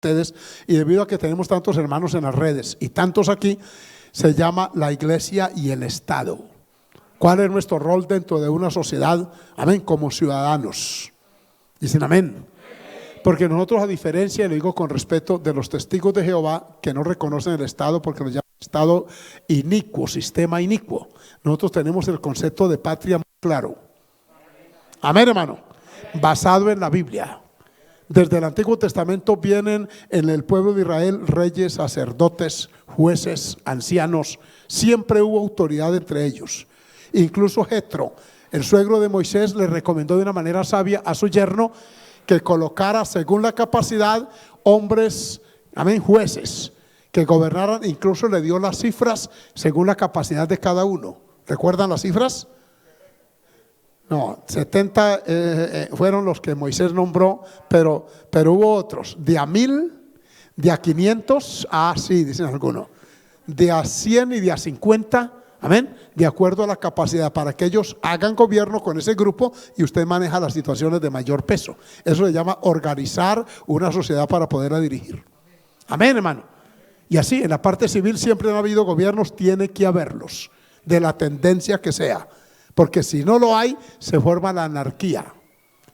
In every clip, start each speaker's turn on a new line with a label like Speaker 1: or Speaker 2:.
Speaker 1: ustedes, y debido a que tenemos tantos hermanos en las redes y tantos aquí, se llama la iglesia y el Estado. ¿Cuál es nuestro rol dentro de una sociedad? Amén, como ciudadanos. Dicen amén. Porque nosotros, a diferencia, y lo digo con respeto, de los testigos de Jehová que no reconocen el Estado porque lo llaman Estado inicuo, sistema inicuo, nosotros tenemos el concepto de patria muy claro. Amén, hermano. Basado en la Biblia. Desde el Antiguo Testamento vienen en el pueblo de Israel reyes, sacerdotes, jueces, ancianos. Siempre hubo autoridad entre ellos. Incluso Jetro, el suegro de Moisés, le recomendó de una manera sabia a su yerno que colocara según la capacidad hombres, amén, jueces, que gobernaran. Incluso le dio las cifras según la capacidad de cada uno. ¿Recuerdan las cifras? No, 70 fueron los que Moisés nombró, pero hubo otros, de a 1000, de a 500, sí, dicen algunos, de a 100 y de a 50, amén, de acuerdo a la capacidad, para que ellos hagan gobierno con ese grupo y usted maneja las situaciones de mayor peso. Eso se llama organizar una sociedad para poderla dirigir. Amén, hermano. Y así, en la parte civil siempre han habido gobiernos, tiene que haberlos, de la tendencia que sea. Porque si no lo hay, se forma la anarquía.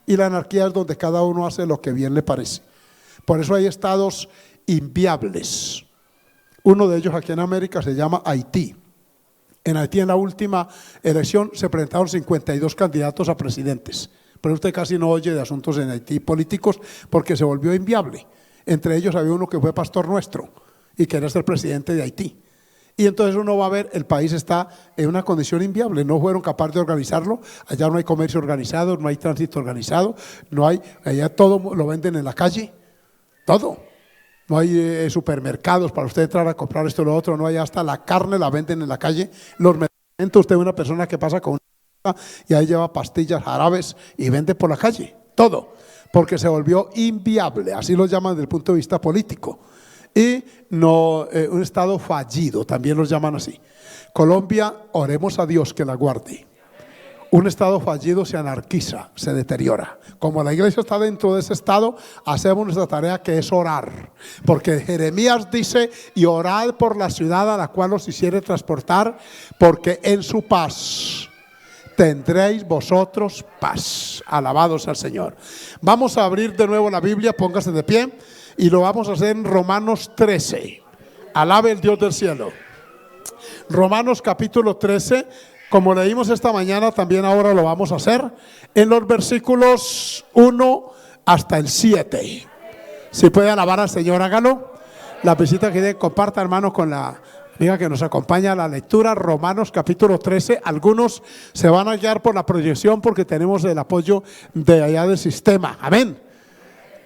Speaker 1: Y la anarquía es donde cada uno hace lo que bien le parece. Por eso hay estados inviables. Uno de ellos aquí en América se llama Haití. En Haití, en la última elección, se presentaron 52 candidatos a presidentes. Pero usted casi no oye de asuntos en Haití políticos porque se volvió inviable. Entre ellos había uno que fue pastor nuestro y quería ser presidente de Haití. Y entonces uno va a ver, el país está en una condición inviable, no fueron capaces de organizarlo, allá no hay comercio organizado, no hay tránsito organizado, no hay, allá todo lo venden en la calle, todo. No hay supermercados para usted entrar a comprar esto o lo otro, no hay, hasta la carne la venden en la calle, los medicamentos, usted es una persona que pasa con una y ahí lleva pastillas, jarabes y vende por la calle, todo, porque se volvió inviable, así lo llaman desde el punto de vista político. Y no, un estado fallido, también los llaman así. Colombia, oremos a Dios que la guarde. Un estado fallido se anarquiza, se deteriora. Como la iglesia está dentro de ese estado, hacemos nuestra tarea, que es orar. Porque Jeremías dice: y orad por la ciudad a la cual os hiciere transportar, porque en su paz tendréis vosotros paz. Alabados al Señor. Vamos a abrir de nuevo la Biblia, póngase de pie. Y lo vamos a hacer en Romanos 13. Alabe el Dios del cielo. Romanos capítulo 13, como leímos esta mañana, también ahora lo vamos a hacer en los versículos 1 hasta el 7. Si puede alabar al Señor, hágalo. La visita que comparta, hermano, con la amiga que nos acompaña a la lectura. Romanos capítulo 13. Algunos se van a guiar por la proyección porque tenemos el apoyo de allá del sistema. Amén.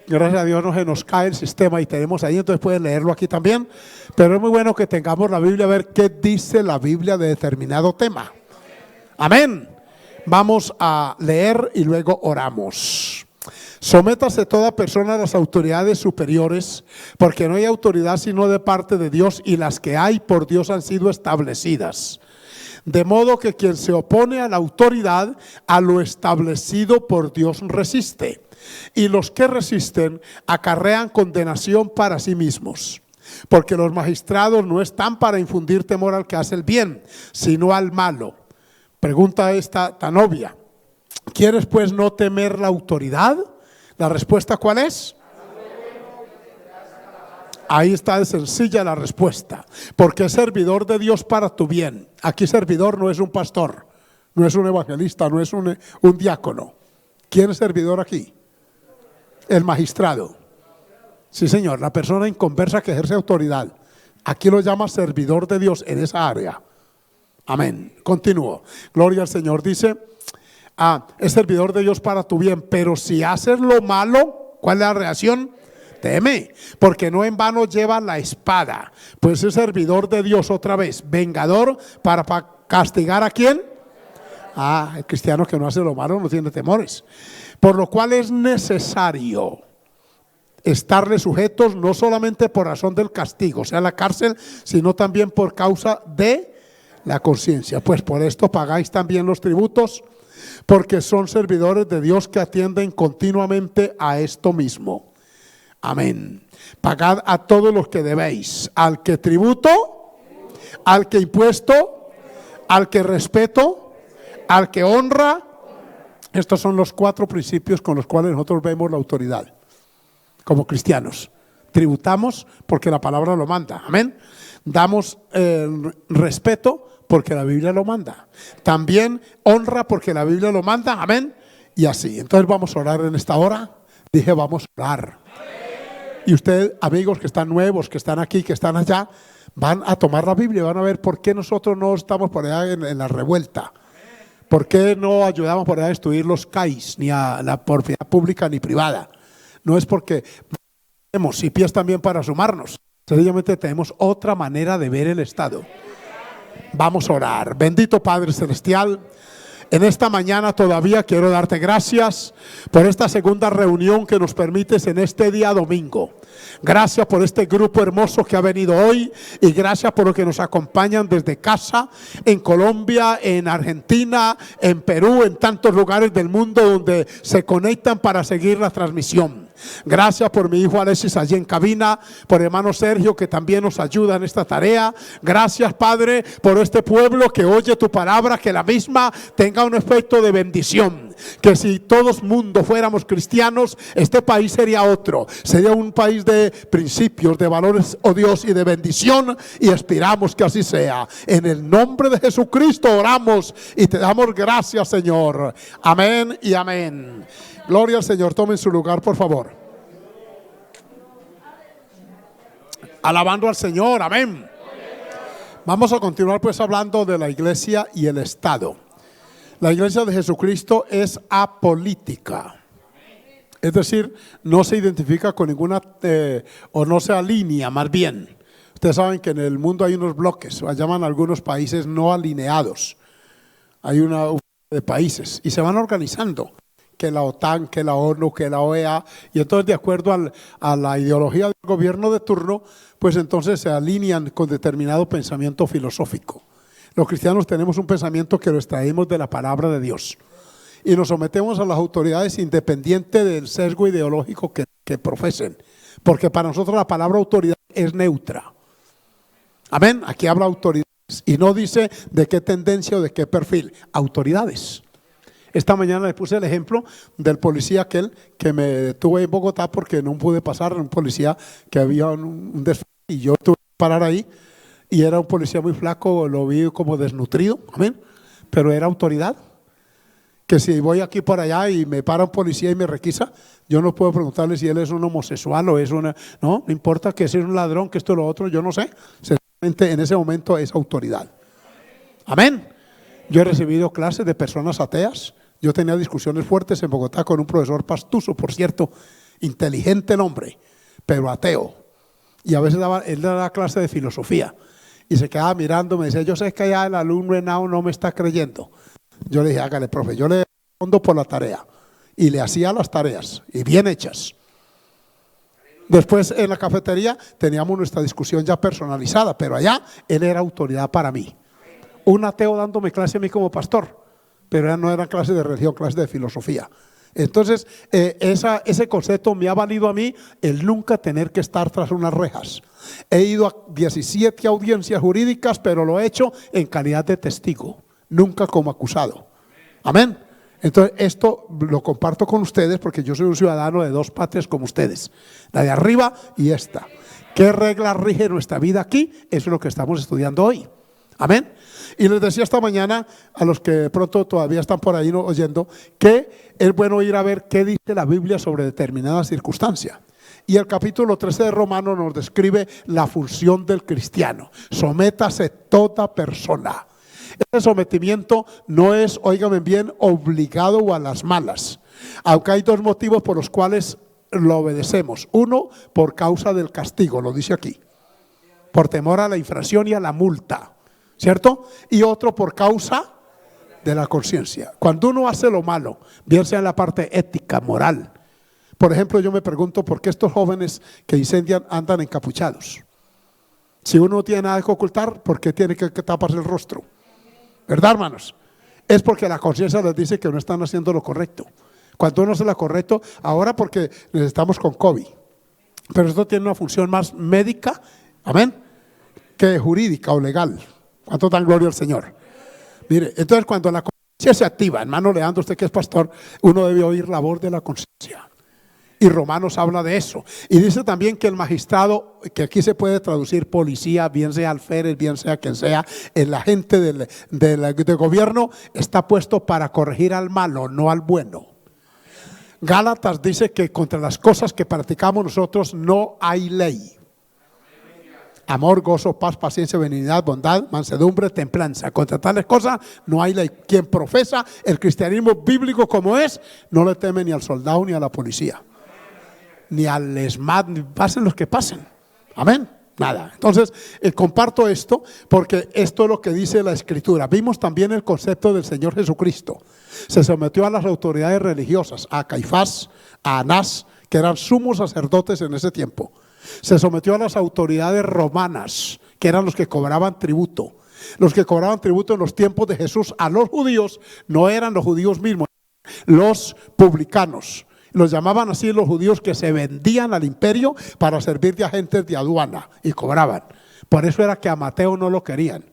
Speaker 1: Gracias a Dios no se nos cae el sistema y tenemos ahí, entonces pueden leerlo aquí también. Pero es muy bueno que tengamos la Biblia, a ver qué dice la Biblia de determinado tema. Amén. Vamos a leer y luego oramos. Sométase toda persona a las autoridades superiores, porque no hay autoridad sino de parte de Dios, y las que hay por Dios han sido establecidas. De modo que quien se opone a la autoridad, a lo establecido por Dios resiste. Y los que resisten acarrean condenación para sí mismos, porque los magistrados no están para infundir temor al que hace el bien, sino al malo. Pregunta esta tan obvia: ¿quieres pues no temer la autoridad? La respuesta, ¿cuál es? Ahí está, de sencilla la respuesta, porque es servidor de Dios para tu bien. Aquí servidor no es un pastor, no es un evangelista, no es un diácono. ¿Quién es servidor aquí? El magistrado. Sí, señor, la persona inconversa que ejerce autoridad. Aquí lo llama servidor de Dios en esa área. Amén. Continúo. Gloria al Señor. Dice: es servidor de Dios para tu bien, pero si haces lo malo, ¿cuál es la reacción? Teme, porque no en vano lleva la espada. Pues es servidor de Dios, otra vez, vengador para castigar ¿a quién? El cristiano que no hace lo malo no tiene temores. Por lo cual es necesario estarle sujetos, no solamente por razón del castigo, o sea, la cárcel, sino también por causa de la conciencia. Pues por esto pagáis también los tributos, porque son servidores de Dios que atienden continuamente a esto mismo. Amén. Pagad a todos los que debéis, al que tributo, al que impuesto, al que respeto, al que honra. Estos son los 4 principios con los cuales nosotros vemos la autoridad como cristianos. Tributamos porque la palabra lo manda, amén. Damos respeto porque la Biblia lo manda. También honra porque la Biblia lo manda, amén. Y así, entonces vamos a orar en esta hora. Dije, vamos a orar. Y ustedes, amigos que están nuevos, que están aquí, que están allá, van a tomar la Biblia y van a ver por qué nosotros no estamos por allá en la revuelta. ¿Por qué no ayudamos por allá a destruir los CAIs, ni a la propiedad pública ni privada? No es porque tenemos y pies también para sumarnos. Sencillamente tenemos otra manera de ver el Estado. Vamos a orar. Bendito Padre Celestial, en esta mañana todavía quiero darte gracias por esta segunda reunión que nos permites en este día domingo. Gracias por este grupo hermoso que ha venido hoy y gracias por los que nos acompañan desde casa, en Colombia, en Argentina, en Perú, en tantos lugares del mundo donde se conectan para seguir la transmisión. Gracias por mi hijo Alexis allí en cabina, por hermano Sergio que también nos ayuda en esta tarea. Gracias, Padre, por este pueblo que oye tu palabra, que la misma tenga un efecto de bendición. Que si todos mundo fuéramos cristianos, este país sería otro. Sería un país de principios, de valores, oh Dios, y de bendición, y aspiramos que así sea. En el nombre de Jesucristo oramos y te damos gracias, Señor. Amén y amén. Gloria al Señor. Tomen su lugar, por favor. Alabando al Señor, amén. Vamos a continuar pues hablando de la iglesia y el Estado. La iglesia de Jesucristo es apolítica. Es decir, no se identifica con ninguna, o no se alinea, más bien. Ustedes saben que en el mundo hay unos bloques, llaman algunos países no alineados. Hay una de países y se van organizando. Que la OTAN, que la ONU, que la OEA, y entonces de acuerdo a la ideología del gobierno de turno, pues entonces se alinean con determinado pensamiento filosófico. Los cristianos tenemos un pensamiento que lo extraemos de la palabra de Dios y nos sometemos a las autoridades independiente del sesgo ideológico que profesen, porque para nosotros la palabra autoridad es neutra. Amén, aquí habla autoridades y no dice de qué tendencia o de qué perfil, autoridades. Esta mañana le puse el ejemplo del policía aquel que me detuvo en Bogotá porque no pude pasar, un policía que había un desfile y yo tuve que parar ahí y era un policía muy flaco, lo vi como desnutrido, amén, pero era autoridad. Que si voy aquí por allá y me para un policía y me requisa, yo no puedo preguntarle si él es un homosexual o es una, no importa que sea un ladrón, que esto o lo otro, yo no sé, sencillamente en ese momento es autoridad. Amén. Yo he recibido clases de personas ateas. Yo tenía discusiones fuertes en Bogotá con un profesor Pastuso, por cierto, inteligente el hombre, pero ateo. Y a veces él daba clase de filosofía y se quedaba mirando, me decía, yo sé que ya el alumno Henao no me está creyendo. Yo le dije, hágale, profe, yo le respondo por la tarea. Y le hacía las tareas, y bien hechas. Después en la cafetería teníamos nuestra discusión ya personalizada, pero allá él era autoridad para mí. Un ateo dándome clase a mí como pastor, pero no eran clases de religión, clases de filosofía. Entonces, ese concepto me ha valido a mí el nunca tener que estar tras unas rejas. He ido a 17 audiencias jurídicas, pero lo he hecho en calidad de testigo, nunca como acusado. Amén. Entonces, esto lo comparto con ustedes porque yo soy un ciudadano de 2 patrias como ustedes, la de arriba y esta. ¿Qué reglas rige nuestra vida aquí? Eso es lo que estamos estudiando hoy. Amén. Y les decía esta mañana a los que de pronto todavía están por ahí oyendo que es bueno ir a ver qué dice la Biblia sobre determinada circunstancia. Y el capítulo 13 de Romanos nos describe la función del cristiano. Sométase toda persona. Ese sometimiento no es, óigame bien, obligado o a las malas. Aunque hay 2 motivos por los cuales lo obedecemos. Uno, por causa del castigo, lo dice aquí. Por temor a la infracción y a la multa. ¿Cierto? Y otro por causa de la conciencia. Cuando uno hace lo malo, bien sea en la parte ética, moral. Por ejemplo, yo me pregunto por qué estos jóvenes que incendian andan encapuchados. Si uno no tiene nada que ocultar, ¿por qué tiene que taparse el rostro? ¿Verdad, hermanos? Es porque la conciencia les dice que no están haciendo lo correcto. Cuando uno hace lo correcto, ahora porque estamos con COVID. Pero esto tiene una función más médica, amén, que jurídica o legal. ¿Cuánto dan gloria al Señor? Mire, entonces cuando la conciencia se activa, hermano Leandro, usted que es pastor, uno debe oír la voz de la conciencia. Y Romanos habla de eso. Y dice también que el magistrado, que aquí se puede traducir policía, bien sea alférez, bien sea quien sea, el agente del gobierno, está puesto para corregir al malo, no al bueno. Gálatas dice que contra las cosas que practicamos nosotros no hay ley. Amor, gozo, paz, paciencia, benignidad, bondad, mansedumbre, templanza. Contra tales cosas no hay ley. Quien profesa el cristianismo bíblico como es, no le teme ni al soldado ni a la policía, ni al ESMAD, ni pasen los que pasen. Amén. Nada. Entonces, comparto esto porque esto es lo que dice la Escritura. Vimos también el concepto del Señor Jesucristo. Se sometió a las autoridades religiosas, a Caifás, a Anás, que eran sumos sacerdotes en ese tiempo. Se sometió a las autoridades romanas, que eran los que cobraban tributo. Los que cobraban tributo en los tiempos de Jesús a los judíos no eran los judíos mismos, los publicanos. Los llamaban así los judíos que se vendían al imperio para servir de agentes de aduana y cobraban. Por eso era que a Mateo no lo querían.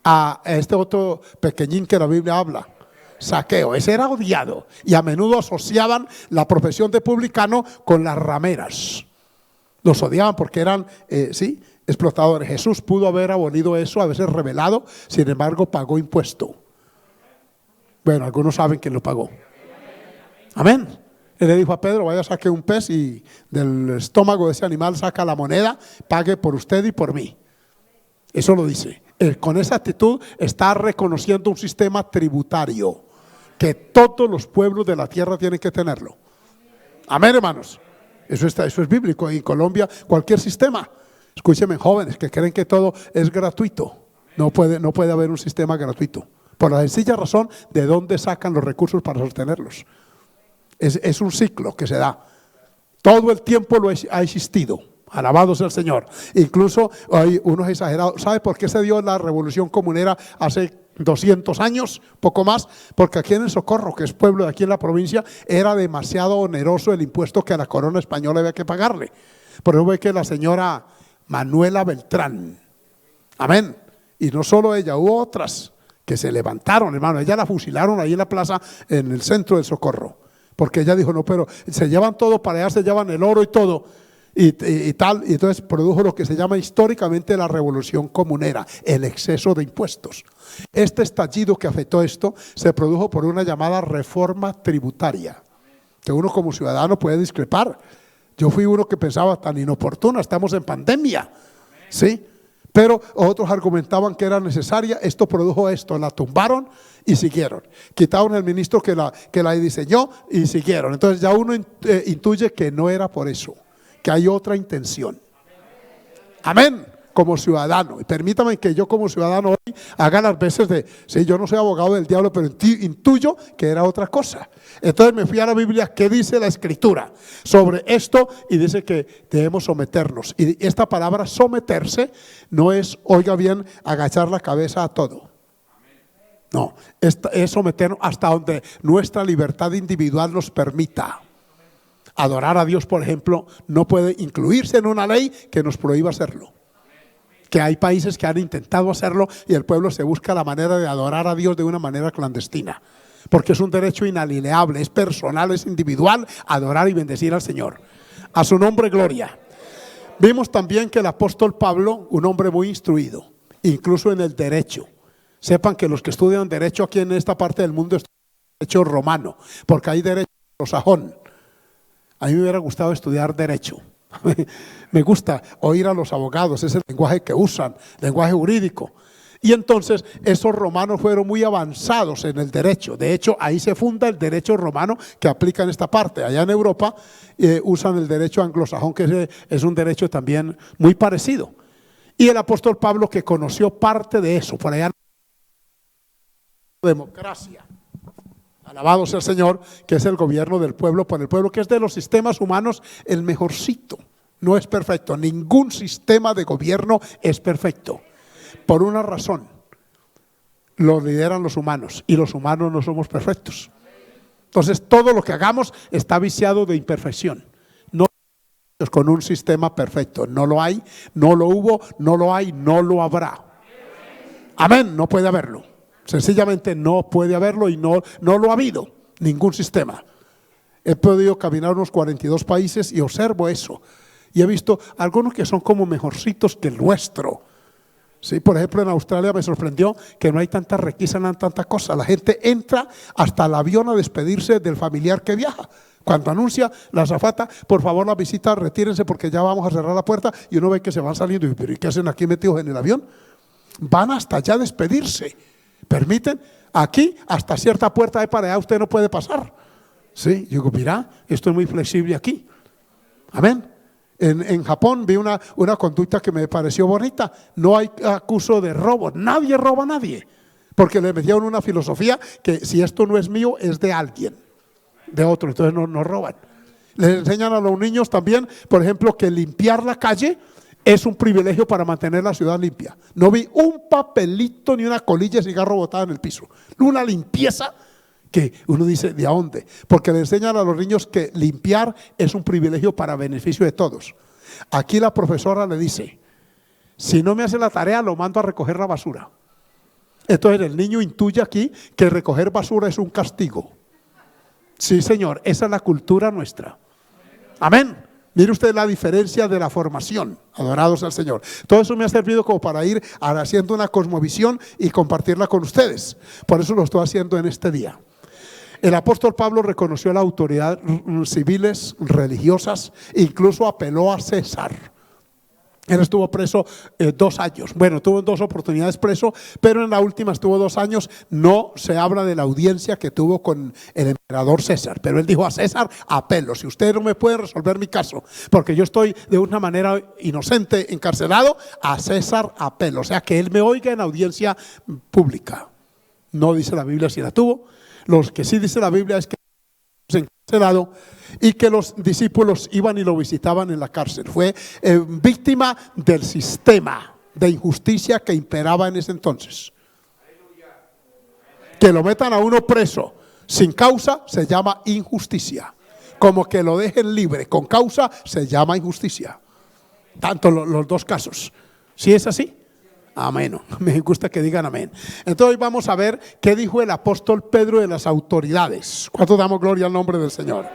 Speaker 1: A este otro pequeñín que la Biblia habla, Zaqueo, ese era odiado. Y a menudo asociaban la profesión de publicano con las rameras. Los odiaban porque eran, explotadores. Jesús pudo haber abolido eso, a veces revelado, sin embargo pagó impuesto. Bueno, algunos saben quién lo pagó. Amén. Él le dijo a Pedro, vaya, saque un pez y del estómago de ese animal saca la moneda, pague por usted y por mí. Eso lo dice. Él, con esa actitud está reconociendo un sistema tributario que todos los pueblos de la tierra tienen que tenerlo. Amén, hermanos. Eso es bíblico. En Colombia, cualquier sistema, escúchenme, jóvenes que creen que todo es gratuito. No puede haber un sistema gratuito. Por la sencilla razón de dónde sacan los recursos para sostenerlos. Es un ciclo que se da. Todo el tiempo ha existido. Alabado sea el Señor. Incluso hay unos exagerados. ¿Sabe por qué se dio la revolución comunera hace 200 años? Poco más. Porque aquí en el Socorro, que es pueblo de aquí en la provincia, era demasiado oneroso el impuesto que a la corona española había que pagarle. Por eso ve que la señora Manuela Beltrán, amén, y no solo ella, hubo otras que se levantaron, hermano. Ella la fusilaron ahí en la plaza, en el centro del Socorro. Porque ella dijo, no, pero se llevan todo para allá, se llevan el oro y todo, y tal. Y entonces produjo lo que se llama históricamente la revolución comunera, el exceso de impuestos. Este estallido que afectó esto se produjo por una llamada reforma tributaria, que uno como ciudadano puede discrepar. Yo fui uno que pensaba tan inoportuna, estamos en pandemia, ¿sí? Pero otros argumentaban que era necesaria. Esto produjo esto, la tumbaron y siguieron. Quitaron el ministro que la diseñó y siguieron. Entonces ya uno intuye que no era por eso, que hay otra intención. Amén. Como ciudadano, y permítame que yo como ciudadano hoy haga las veces de, sí, yo no soy abogado del diablo, pero intuyo que era otra cosa. Entonces me fui a la Biblia, ¿qué dice la Escritura sobre esto? Y dice que debemos someternos. Y esta palabra someterse no es, oiga bien, agachar la cabeza a todo. No, es someternos hasta donde nuestra libertad individual nos permita. Adorar a Dios, por ejemplo, no puede incluirse en una ley que nos prohíba hacerlo. Que hay países que han intentado hacerlo y el pueblo se busca la manera de adorar a Dios de una manera clandestina, porque es un derecho inalienable, es personal, es individual, adorar y bendecir al Señor. A su nombre gloria. Vimos también que el apóstol Pablo, un hombre muy instruido, incluso en el derecho. Sepan que los que estudian derecho aquí en esta parte del mundo estudian derecho romano, porque hay derecho anglosajón. A mí me hubiera gustado estudiar derecho. Me gusta oír a los abogados, es el lenguaje que usan, lenguaje jurídico. Y entonces esos romanos fueron muy avanzados en el derecho. De hecho, ahí se funda el derecho romano que aplica en esta parte. Allá en Europa usan el derecho anglosajón, que es un derecho también muy parecido. Y el apóstol Pablo, que conoció parte de eso, por allá, democracia. Alabado sea el Señor, que es el gobierno del pueblo por el pueblo, que es de los sistemas humanos el mejorcito. No es perfecto, ningún sistema de gobierno es perfecto. Por una razón, lo lideran los humanos y los humanos no somos perfectos. Entonces todo lo que hagamos está viciado de imperfección. No con un sistema perfecto. No lo hay, no lo hubo, no lo hay, no lo habrá. Amén, no puede haberlo. Sencillamente no puede haberlo y no lo ha habido, ningún sistema. He podido caminar unos 42 países y observo eso. Y he visto algunos que son como mejorcitos que el nuestro. Sí, por ejemplo, en Australia me sorprendió que no hay tanta requisa, no hay tanta cosa. La gente entra hasta el avión a despedirse del familiar que viaja. Cuando anuncia la azafata, por favor la visita, retírense porque ya vamos a cerrar la puerta, y uno ve que se van saliendo. ¿Pero y qué hacen aquí metidos en el avión? Van hasta allá a despedirse. Permiten, aquí hasta cierta puerta de para allá usted no puede pasar. Sí, yo digo, mira, esto es muy flexible aquí. Amén. En Japón vi una conducta que me pareció bonita. No hay acuso de robo, nadie roba a nadie, porque le metieron una filosofía que si esto no es mío, es de alguien, de otro, entonces no roban. Les enseñan a los niños también, por ejemplo, que limpiar la calle es un privilegio para mantener la ciudad limpia. No vi un papelito ni una colilla de cigarro botada en el piso. Una limpieza que uno dice, ¿de dónde? Porque le enseñan a los niños que limpiar es un privilegio para beneficio de todos. Aquí la profesora le dice, si no me hace la tarea, lo mando a recoger la basura. Entonces el niño intuye aquí que recoger basura es un castigo. Sí, señor, esa es la cultura nuestra. Amén. Mire usted la diferencia de la formación. Adorados al Señor. Todo eso me ha servido como para ir haciendo una cosmovisión y compartirla con ustedes. Por eso lo estoy haciendo en este día. El apóstol Pablo reconoció la autoridad civiles, religiosas, incluso apeló a César. Él estuvo preso 2 años. Bueno, tuvo 2 oportunidades preso, pero en la última estuvo 2 años. No se habla de la audiencia que tuvo con el emperador César, pero él dijo a César, apelo, si usted no me puede resolver mi caso, porque yo estoy de una manera inocente encarcelado, a César apelo, o sea que él me oiga en audiencia pública. No dice la Biblia si la tuvo. Los que sí dice la Biblia es que encarcelado y que los discípulos iban y lo visitaban en la cárcel. Fue víctima del sistema de injusticia que imperaba en ese entonces. Que lo metan a uno preso sin causa se llama injusticia. Como que lo dejen libre con causa se llama injusticia. Tanto los dos casos. ¿Sí es así? Amén. Me gusta que digan amén. Entonces hoy vamos a ver qué dijo el apóstol Pedro de las autoridades. ¿Cuánto damos gloria al nombre del Señor?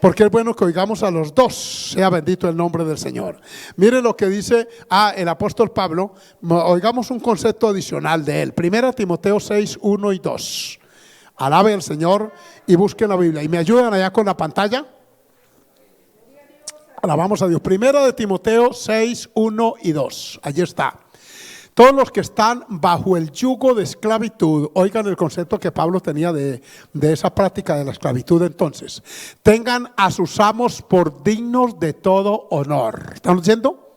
Speaker 1: Porque es bueno que oigamos a los dos. Sea bendito el nombre del Señor. Mire lo que dice el apóstol Pablo. Oigamos un concepto adicional de él. 1 Timoteo 6, 1 y 2. Alabe al Señor y busquen la Biblia. ¿Y me ayudan allá con la pantalla? Alabamos a Dios. 1 Timoteo 6, 1 y 2. Allí está. Todos los que están bajo el yugo de esclavitud, oigan el concepto que Pablo tenía de esa práctica de la esclavitud entonces, tengan a sus amos por dignos de todo honor. ¿Están oyendo?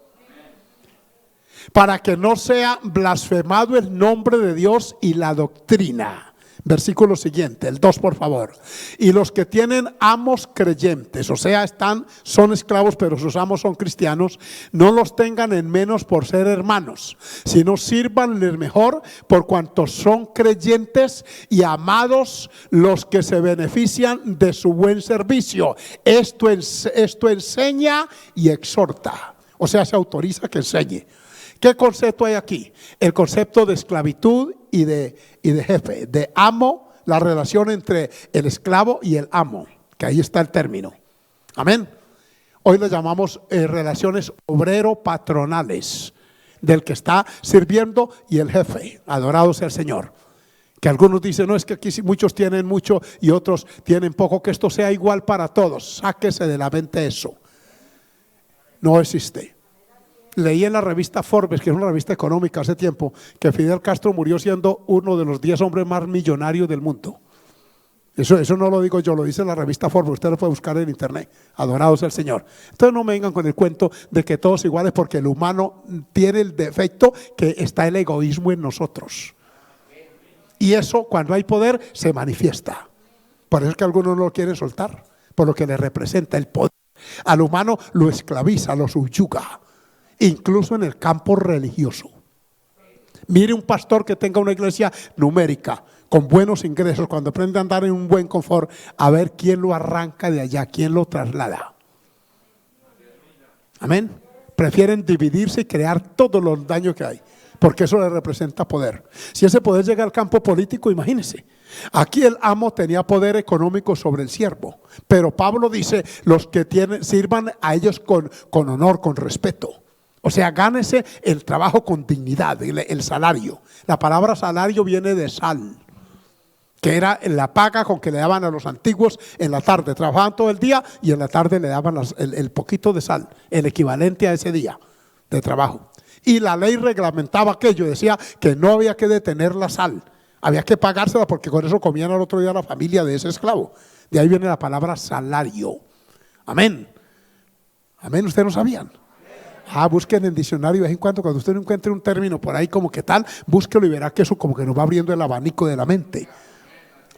Speaker 1: Para que no sea blasfemado el nombre de Dios y la doctrina. Versículo siguiente, el 2 por favor. Y los que tienen amos creyentes, o sea, son esclavos pero sus amos son cristianos, no los tengan en menos por ser hermanos, sino sírvanles mejor por cuanto son creyentes y amados los que se benefician de su buen servicio. Esto enseña y exhorta, o sea, se autoriza que enseñe. ¿Qué concepto hay aquí? El concepto de esclavitud y de jefe, de amo, la relación entre el esclavo y el amo, que ahí está el término. Amén. Hoy le llamamos relaciones obrero-patronales, del que está sirviendo y el jefe. Adorado sea el Señor. Que algunos dicen, no, es que aquí muchos tienen mucho y otros tienen poco, que esto sea igual para todos. Sáquese de la mente eso. No existe. Leí en la revista Forbes, que es una revista económica hace tiempo, que Fidel Castro murió siendo uno de los 10 hombres más millonarios del mundo. Eso no lo digo yo, lo dice la revista Forbes, usted lo puede buscar en internet. Adorados al Señor. Entonces no me vengan con el cuento de que todos iguales, porque el humano tiene el defecto que está el egoísmo en nosotros. Y eso, cuando hay poder, se manifiesta. Por eso es que algunos no lo quieren soltar, por lo que le representa el poder. Al humano lo esclaviza, lo subyuga. Incluso en el campo religioso. Mire un pastor que tenga una iglesia numérica, con buenos ingresos, cuando aprende a andar en un buen confort, a ver quién lo arranca de allá, quién lo traslada. Amén. Prefieren dividirse y crear todos los daños que hay, porque eso le representa poder. Si ese poder llega al campo político, imagínense. Aquí el amo tenía poder económico sobre el siervo, pero Pablo dice, los que sirvan a ellos con honor, con respeto. O sea, gánese el trabajo con dignidad, el salario. La palabra salario viene de sal, que era la paga con que le daban a los antiguos en la tarde. Trabajaban todo el día y en la tarde le daban el poquito de sal, el equivalente a ese día de trabajo. Y la ley reglamentaba aquello, decía que no había que detener la sal, había que pagársela porque con eso comían al otro día la familia de ese esclavo. De ahí viene la palabra salario. Amén. Amén, ¿ustedes no sabían? Busquen en el diccionario de vez en cuando usted no encuentre un término por ahí como que tal, búsquelo y verá que eso como que nos va abriendo el abanico de la mente.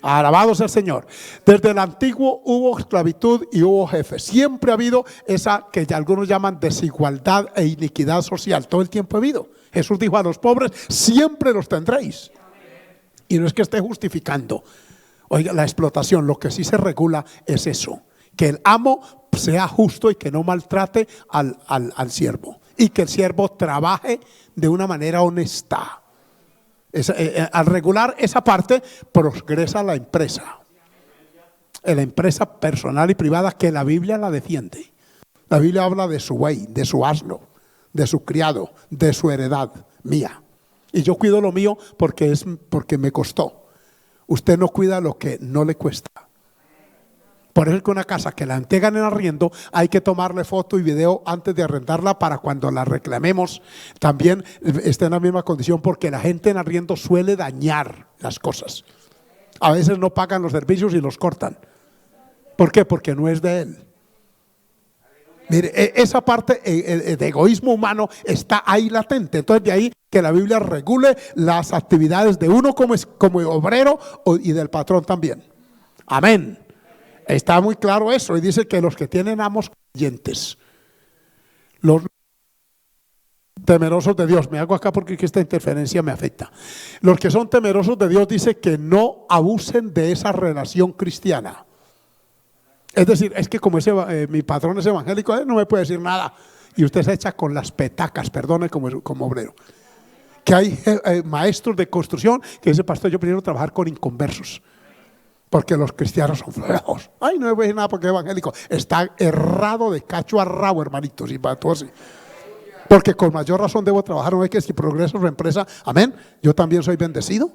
Speaker 1: Alabado sea el Señor. Desde el antiguo hubo esclavitud y hubo jefes. Siempre ha habido esa que algunos llaman desigualdad e iniquidad social. Todo el tiempo ha habido. Jesús dijo a los pobres, siempre los tendréis. Y no es que esté justificando, oiga, la explotación. Lo que sí se regula es eso, que el amo sea justo y que no maltrate al siervo, y que el siervo trabaje de una manera honesta. Al regular esa parte, progresa la empresa personal y privada, que la Biblia la defiende. La Biblia habla de su buey, de su asno, de su criado, de su heredad mía. Y yo cuido lo mío porque me costó. Usted no cuida lo que no le cuesta. Por eso es que una casa que la entregan en arriendo hay que tomarle foto y video antes de arrendarla, para cuando la reclamemos también esté en la misma condición, porque la gente en arriendo suele dañar las cosas. A veces no pagan los servicios y los cortan. ¿Por qué? Porque no es de él. Mire, esa parte de egoísmo humano está ahí latente. Entonces de ahí que la Biblia regule las actividades de uno como obrero y del patrón también. Amén. Está muy claro eso, y dice que los que tienen amos creyentes, los temerosos de Dios, me hago acá porque esta interferencia me afecta. Los que son temerosos de Dios, dice que no abusen de esa relación cristiana. Es decir, es que como mi patrón es evangélico, no me puede decir nada, y usted se echa con las petacas, perdone, como obrero. Que hay maestros de construcción que dice, pastor, yo prefiero trabajar con inconversos, porque los cristianos son flojos. Ay, no me voy a decir nada porque es evangélico. Está errado de cacho a rabo, hermanitos, y para todo así. Porque con mayor razón debo trabajar. No es que si progreso su empresa, amén, yo también soy bendecido.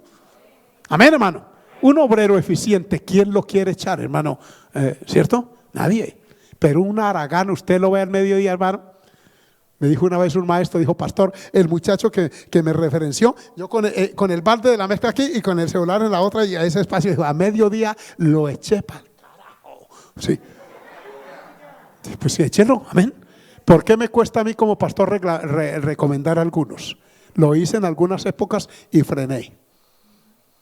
Speaker 1: Amén, hermano. Un obrero eficiente, ¿quién lo quiere echar, hermano? ¿Cierto? Nadie. Pero un haragán, usted lo ve al mediodía, hermano. Me dijo una vez un maestro, dijo, pastor, el muchacho que me referenció, yo con el balde de la mezcla aquí y con el celular en la otra, y a ese espacio, dijo, a mediodía lo eché para el carajo. Sí. Pues sí, échelo, amén. ¿Por qué me cuesta a mí como pastor recomendar a algunos? Lo hice en algunas épocas y frené,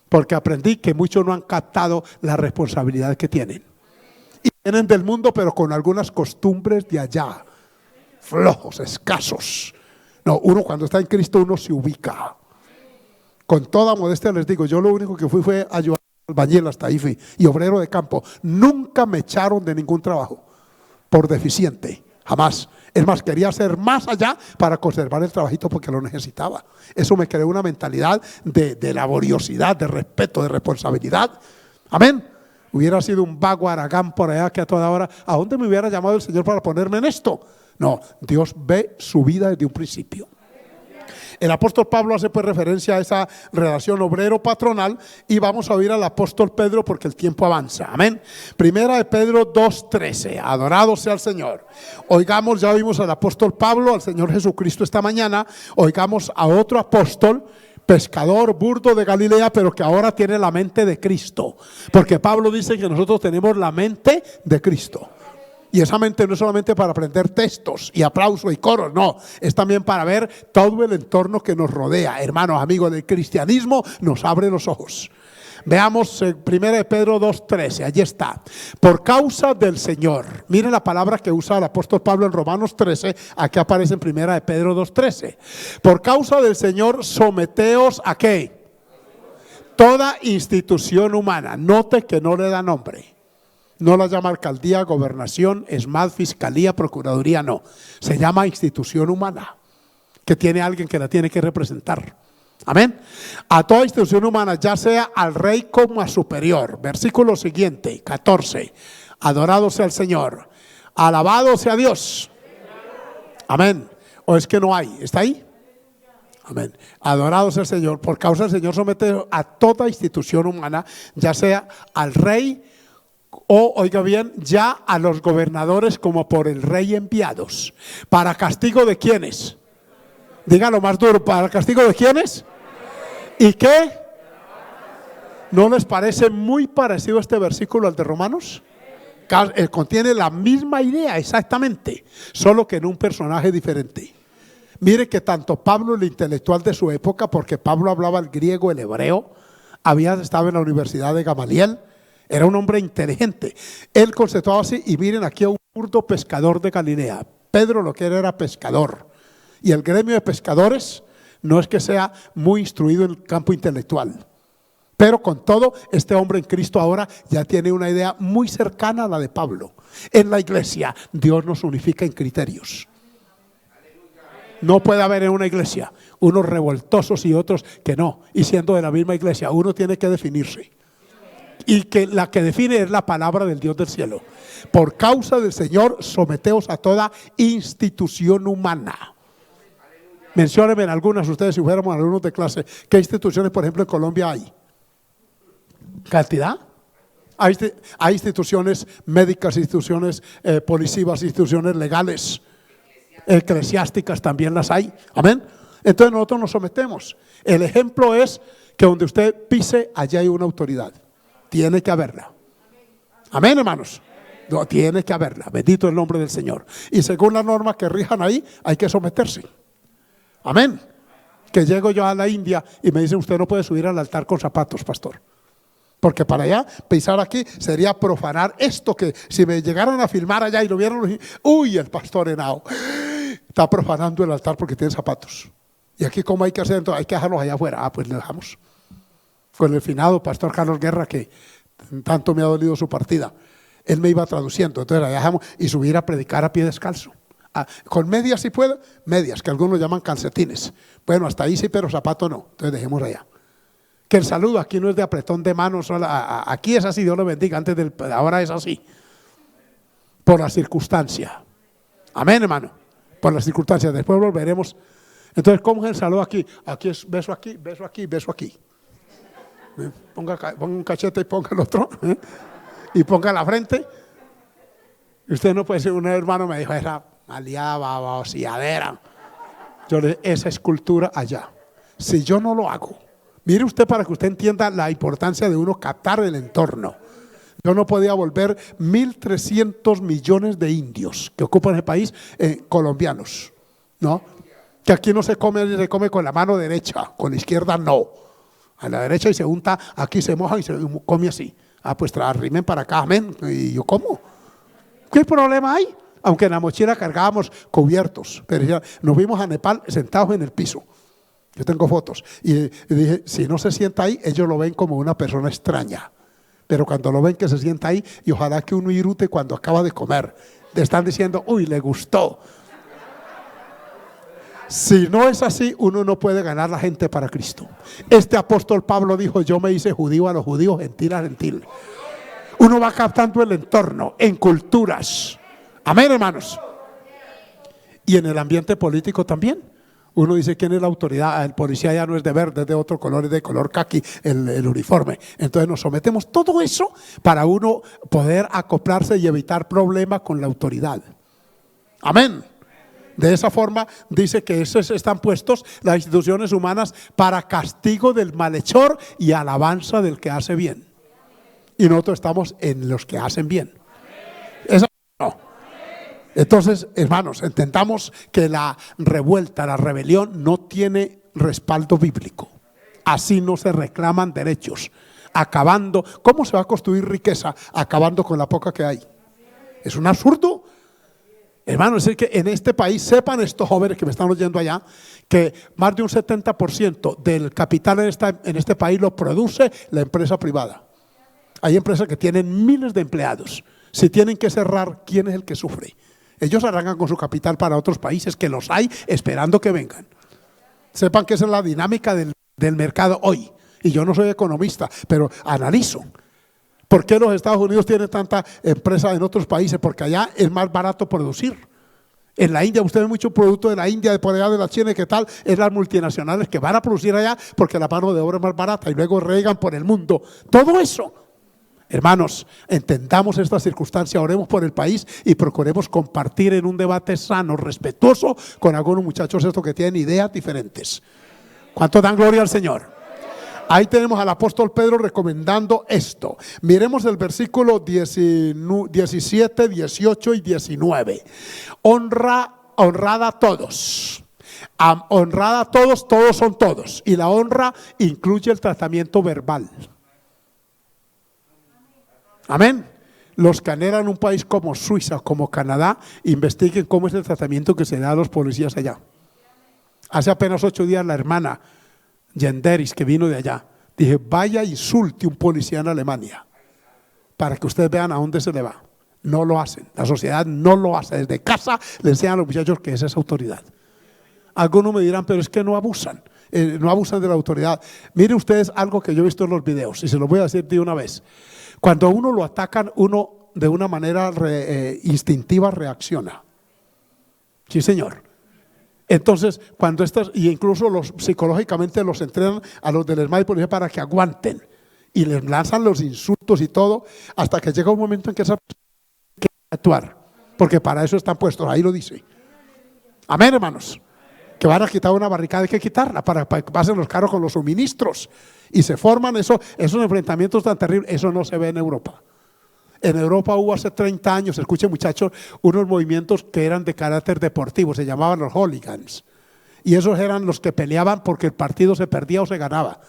Speaker 1: porque aprendí que muchos no han captado la responsabilidad que tienen. Y vienen del mundo, pero con algunas costumbres de allá. Flojos, escasos. No, uno cuando está en Cristo, uno se ubica. Con toda modestia les digo, yo lo único que fui fue ayudar al albañil, hasta ahí fui, y obrero de campo. Nunca me echaron de ningún trabajo por deficiente, jamás. Es más, quería hacer más allá para conservar el trabajito porque lo necesitaba. Eso me creó una mentalidad de laboriosidad, de respeto, de responsabilidad. Amén. Hubiera sido un vago haragán por allá que a toda hora, ¿a dónde me hubiera llamado el Señor para ponerme en esto? No, Dios ve su vida desde un principio. El apóstol Pablo hace pues referencia a esa relación obrero-patronal, y vamos a oír al apóstol Pedro porque el tiempo avanza. Amén. Primera de Pedro 2:13. Adorado sea el Señor. Oigamos, ya oímos al apóstol Pablo, al Señor Jesucristo esta mañana. Oigamos a otro apóstol, pescador burdo de Galilea, pero que ahora tiene la mente de Cristo. Porque Pablo dice que nosotros tenemos la mente de Cristo. Y esa mente no es solamente para aprender textos y aplausos y coros, no, es también para ver todo el entorno que nos rodea. Hermanos, amigos, del cristianismo nos abre los ojos. Veamos 1 Pedro 2:13, allí está. Por causa del Señor. Mire la palabra que usa el apóstol Pablo en Romanos 13, aquí aparece en 1 Pedro 2:13. Por causa del Señor, someteos a ¿qué? Toda institución humana. Note que no le da nombre. No la llama alcaldía, gobernación, ESMAD, fiscalía, procuraduría, no. Se llama institución humana, que tiene alguien que la tiene que representar. Amén. A toda institución humana, ya sea al rey como a superior. Versículo siguiente, 14. Adorado sea el Señor. Alabado sea Dios. Amén. ¿O es que no hay? ¿Está ahí? Amén. Adorado sea el Señor. Por causa del Señor somete a toda institución humana, ya sea al rey o, oiga bien, ya a los gobernadores como por el rey enviados. ¿Para castigo de quiénes? Dígalo más duro. ¿Para castigo de quiénes? ¿Y qué? ¿No les parece muy parecido este versículo al de Romanos? Contiene la misma idea exactamente, solo que en un personaje diferente. Mire que tanto Pablo, el intelectual de su época, porque Pablo hablaba el griego, el hebreo, había estado en la Universidad de Gamaliel, era un hombre inteligente. Él conceptuaba así, y miren aquí a un burdo pescador de Galilea. Pedro lo que era pescador, y el gremio de pescadores no es que sea muy instruido en el campo intelectual, pero con todo, este hombre en Cristo ahora ya tiene una idea muy cercana a la de Pablo. En la iglesia, Dios nos unifica en criterios. No puede haber en una iglesia unos revoltosos y otros que no. Y siendo de la misma iglesia, uno tiene que definirse. Y que la que define es la palabra del Dios del cielo. Por causa del Señor, someteos a toda institución humana. Menciónenme en algunas, ustedes si fuéramos alumnos de clase, ¿qué instituciones, por ejemplo, en Colombia hay? ¿Cantidad? Hay instituciones médicas, instituciones policivas, instituciones legales, eclesiásticas también las hay. Amén. Entonces nosotros nos sometemos. El ejemplo es que donde usted pise, allá hay una autoridad. Tiene que haberla. Amén, hermanos. No, tiene que haberla. Bendito el nombre del Señor. Y según las normas que rijan ahí, hay que someterse. Amén. Que llego yo a la India y me dicen: usted no puede subir al altar con zapatos, pastor. Porque para allá, pisar aquí sería profanar esto, que si me llegaran a filmar allá y lo vieron, uy, el pastor Henao está profanando el altar porque tiene zapatos. Y aquí, ¿cómo hay que hacer? Entonces hay que dejarlos allá afuera. Ah, pues le dejamos. Con el finado pastor Carlos Guerra, que tanto me ha dolido su partida, él me iba traduciendo, entonces la dejamos y subir a predicar a pie descalzo. Con medias si puedo, medias, que algunos llaman calcetines. Bueno, hasta ahí sí, pero zapato no, entonces dejemos allá. Que el saludo aquí no es de apretón de manos, aquí es así, Dios lo bendiga, ahora es así, por la circunstancia. Amén, hermano, por las circunstancias. Después volveremos. Entonces, ¿cómo es el saludo aquí? Aquí es beso aquí, beso aquí, beso aquí. Ponga un cachete y ponga el otro, y ponga la frente. Y usted no puede ser. Un hermano me dijo: esa aliada baboseadera. Yo le dije: esa escultura allá, si yo no lo hago. Mire usted, para que usted entienda la importancia de uno captar el entorno. Yo no podía volver 1.300 millones de indios que ocupan el país, colombianos, ¿no? Que aquí no se come con la mano derecha, con la izquierda no. A la derecha y se unta, aquí se moja y se come así. Ah, pues arrimen para acá, amén. ¿Y yo cómo? ¿Qué problema hay? Aunque en la mochila cargábamos cubiertos, pero ya nos vimos a Nepal sentados en el piso. Yo tengo fotos y dije: si no se sienta ahí, ellos lo ven como una persona extraña, pero cuando lo ven que se sienta ahí, y ojalá que uno irute cuando acaba de comer, le están diciendo: uy, le gustó. Si no es así, uno no puede ganar la gente para Cristo. Este apóstol Pablo dijo: yo me hice judío a los judíos, gentil a gentil. Uno va captando el entorno en culturas. Amén, hermanos. Y en el ambiente político también. Uno dice: ¿quién es la autoridad? El policía ya no es de verde, es de otro color, es de color caqui el uniforme. Entonces nos sometemos todo eso para uno poder acoplarse y evitar problemas con la autoridad. Amén. De esa forma dice que esos están puestos las instituciones humanas para castigo del malhechor y alabanza del que hace bien. Y nosotros estamos en los que hacen bien. Esa no. Entonces, hermanos, entendamos que la revuelta, la rebelión no tiene respaldo bíblico. Así no se reclaman derechos. Acabando, ¿cómo se va a construir riqueza? Acabando con la poca que hay. Es un absurdo. Hermanos, es que en este país, sepan estos jóvenes que me están oyendo allá, que más de un 70% del capital en este país lo produce la empresa privada. Hay empresas que tienen miles de empleados. Si tienen que cerrar, ¿quién es el que sufre? Ellos arrancan con su capital para otros países, que los hay esperando que vengan. Sepan que esa es la dinámica del mercado hoy. Y yo no soy economista, pero analizo. ¿Por qué los Estados Unidos tienen tanta empresa en otros países? Porque allá es más barato producir. En la India, usted ve mucho producto de la India, de por allá de la China, ¿qué tal? Es las multinacionales que van a producir allá porque la mano de obra es más barata y luego regan por el mundo. Todo eso. Hermanos, entendamos esta circunstancia, oremos por el país y procuremos compartir en un debate sano, respetuoso con algunos muchachos estos que tienen ideas diferentes. ¿Cuánto dan gloria al Señor? Ahí tenemos al apóstol Pedro recomendando esto. Miremos el versículo 17, 18 y 19. Honrad a todos. Honrad a todos, todos son todos. Y la honra incluye el tratamiento verbal. Amén. Los que anhelan un país como Suiza, como Canadá, investiguen cómo es el tratamiento que se da a los policías allá. Hace apenas 8 días la hermana Yenderis, que vino de allá, dije, vaya insulte un policía en Alemania para que ustedes vean a dónde se le va. No lo hacen, la sociedad no lo hace. Desde casa le enseñan a los muchachos que esa es autoridad. Algunos me dirán, pero es que no abusan de la autoridad. Miren ustedes algo que yo he visto en los videos y se lo voy a decir de una vez. Cuando a uno lo atacan, uno de una manera instintiva reacciona. Sí, señor. Entonces, cuando y incluso psicológicamente los entrenan a los del ESMAD y policía para que aguanten y les lanzan los insultos y todo, hasta que llega un momento en que esa persona tiene que actuar, porque para eso están puestos, ahí lo dice. Amén, hermanos. Que van a quitar una barricada, hay que quitarla para que pasen los carros con los suministros y se forman esos enfrentamientos tan terribles. Eso no se ve en Europa. En Europa hubo hace 30 años, escuchen muchachos, unos movimientos que eran de carácter deportivo, se llamaban los hooligans. Y esos eran los que peleaban porque el partido se perdía o se ganaba.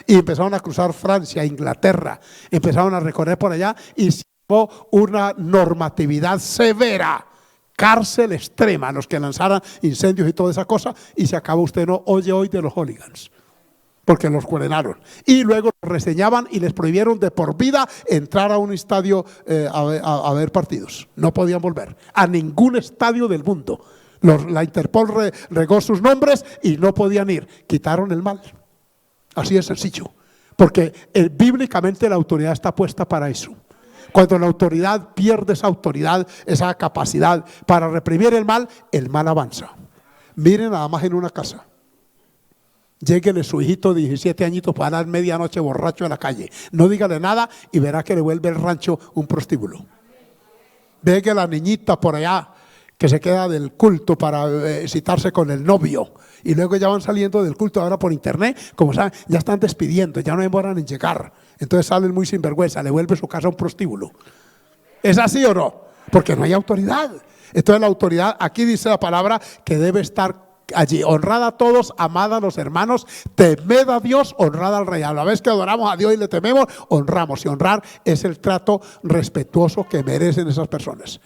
Speaker 1: Y empezaron a cruzar Francia, Inglaterra, empezaron a recorrer por allá y se llevó una normatividad severa, cárcel extrema, los que lanzaran incendios y toda esa cosa, y se acabó. Usted no oye hoy de los hooligans, porque los condenaron. Y luego los reseñaban y les prohibieron de por vida entrar a un estadio a ver partidos. No podían volver a ningún estadio del mundo. La Interpol regó sus nombres y no podían ir. Quitaron el mal. Así de sencillo. Porque bíblicamente la autoridad está puesta para eso. Cuando la autoridad pierde esa autoridad, esa capacidad para reprimir el mal avanza. Miren nada más en una casa. Lléguele su hijito de 17 añitos para dar medianoche borracho en la calle. No dígale nada y verá que le vuelve el rancho un prostíbulo. Ve que la niñita por allá que se queda del culto para citarse con el novio y luego ya van saliendo del culto ahora por internet, como saben, ya están despidiendo, ya no demoran en llegar. Entonces salen muy sinvergüenza, le vuelve su casa un prostíbulo. ¿Es así o no? Porque no hay autoridad. Entonces la autoridad, aquí dice la palabra que debe estar allí. Honrad a todos, amad a los hermanos, temed a Dios, honrad al Rey. A la vez que adoramos a Dios y le tememos, honramos. Y honrar es el trato respetuoso que merecen esas personas.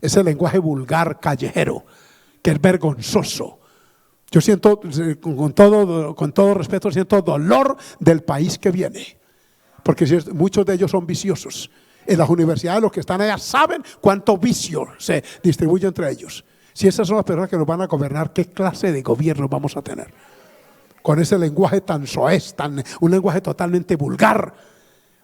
Speaker 1: Ese lenguaje vulgar, callejero, que es vergonzoso. Yo siento, con todo respeto, siento dolor del país que viene. Porque muchos de ellos son viciosos. En las universidades los que están allá saben cuánto vicio se distribuye entre ellos. Si esas son las personas que nos van a gobernar, ¿qué clase de gobierno vamos a tener? Con ese lenguaje tan soez, un lenguaje totalmente vulgar.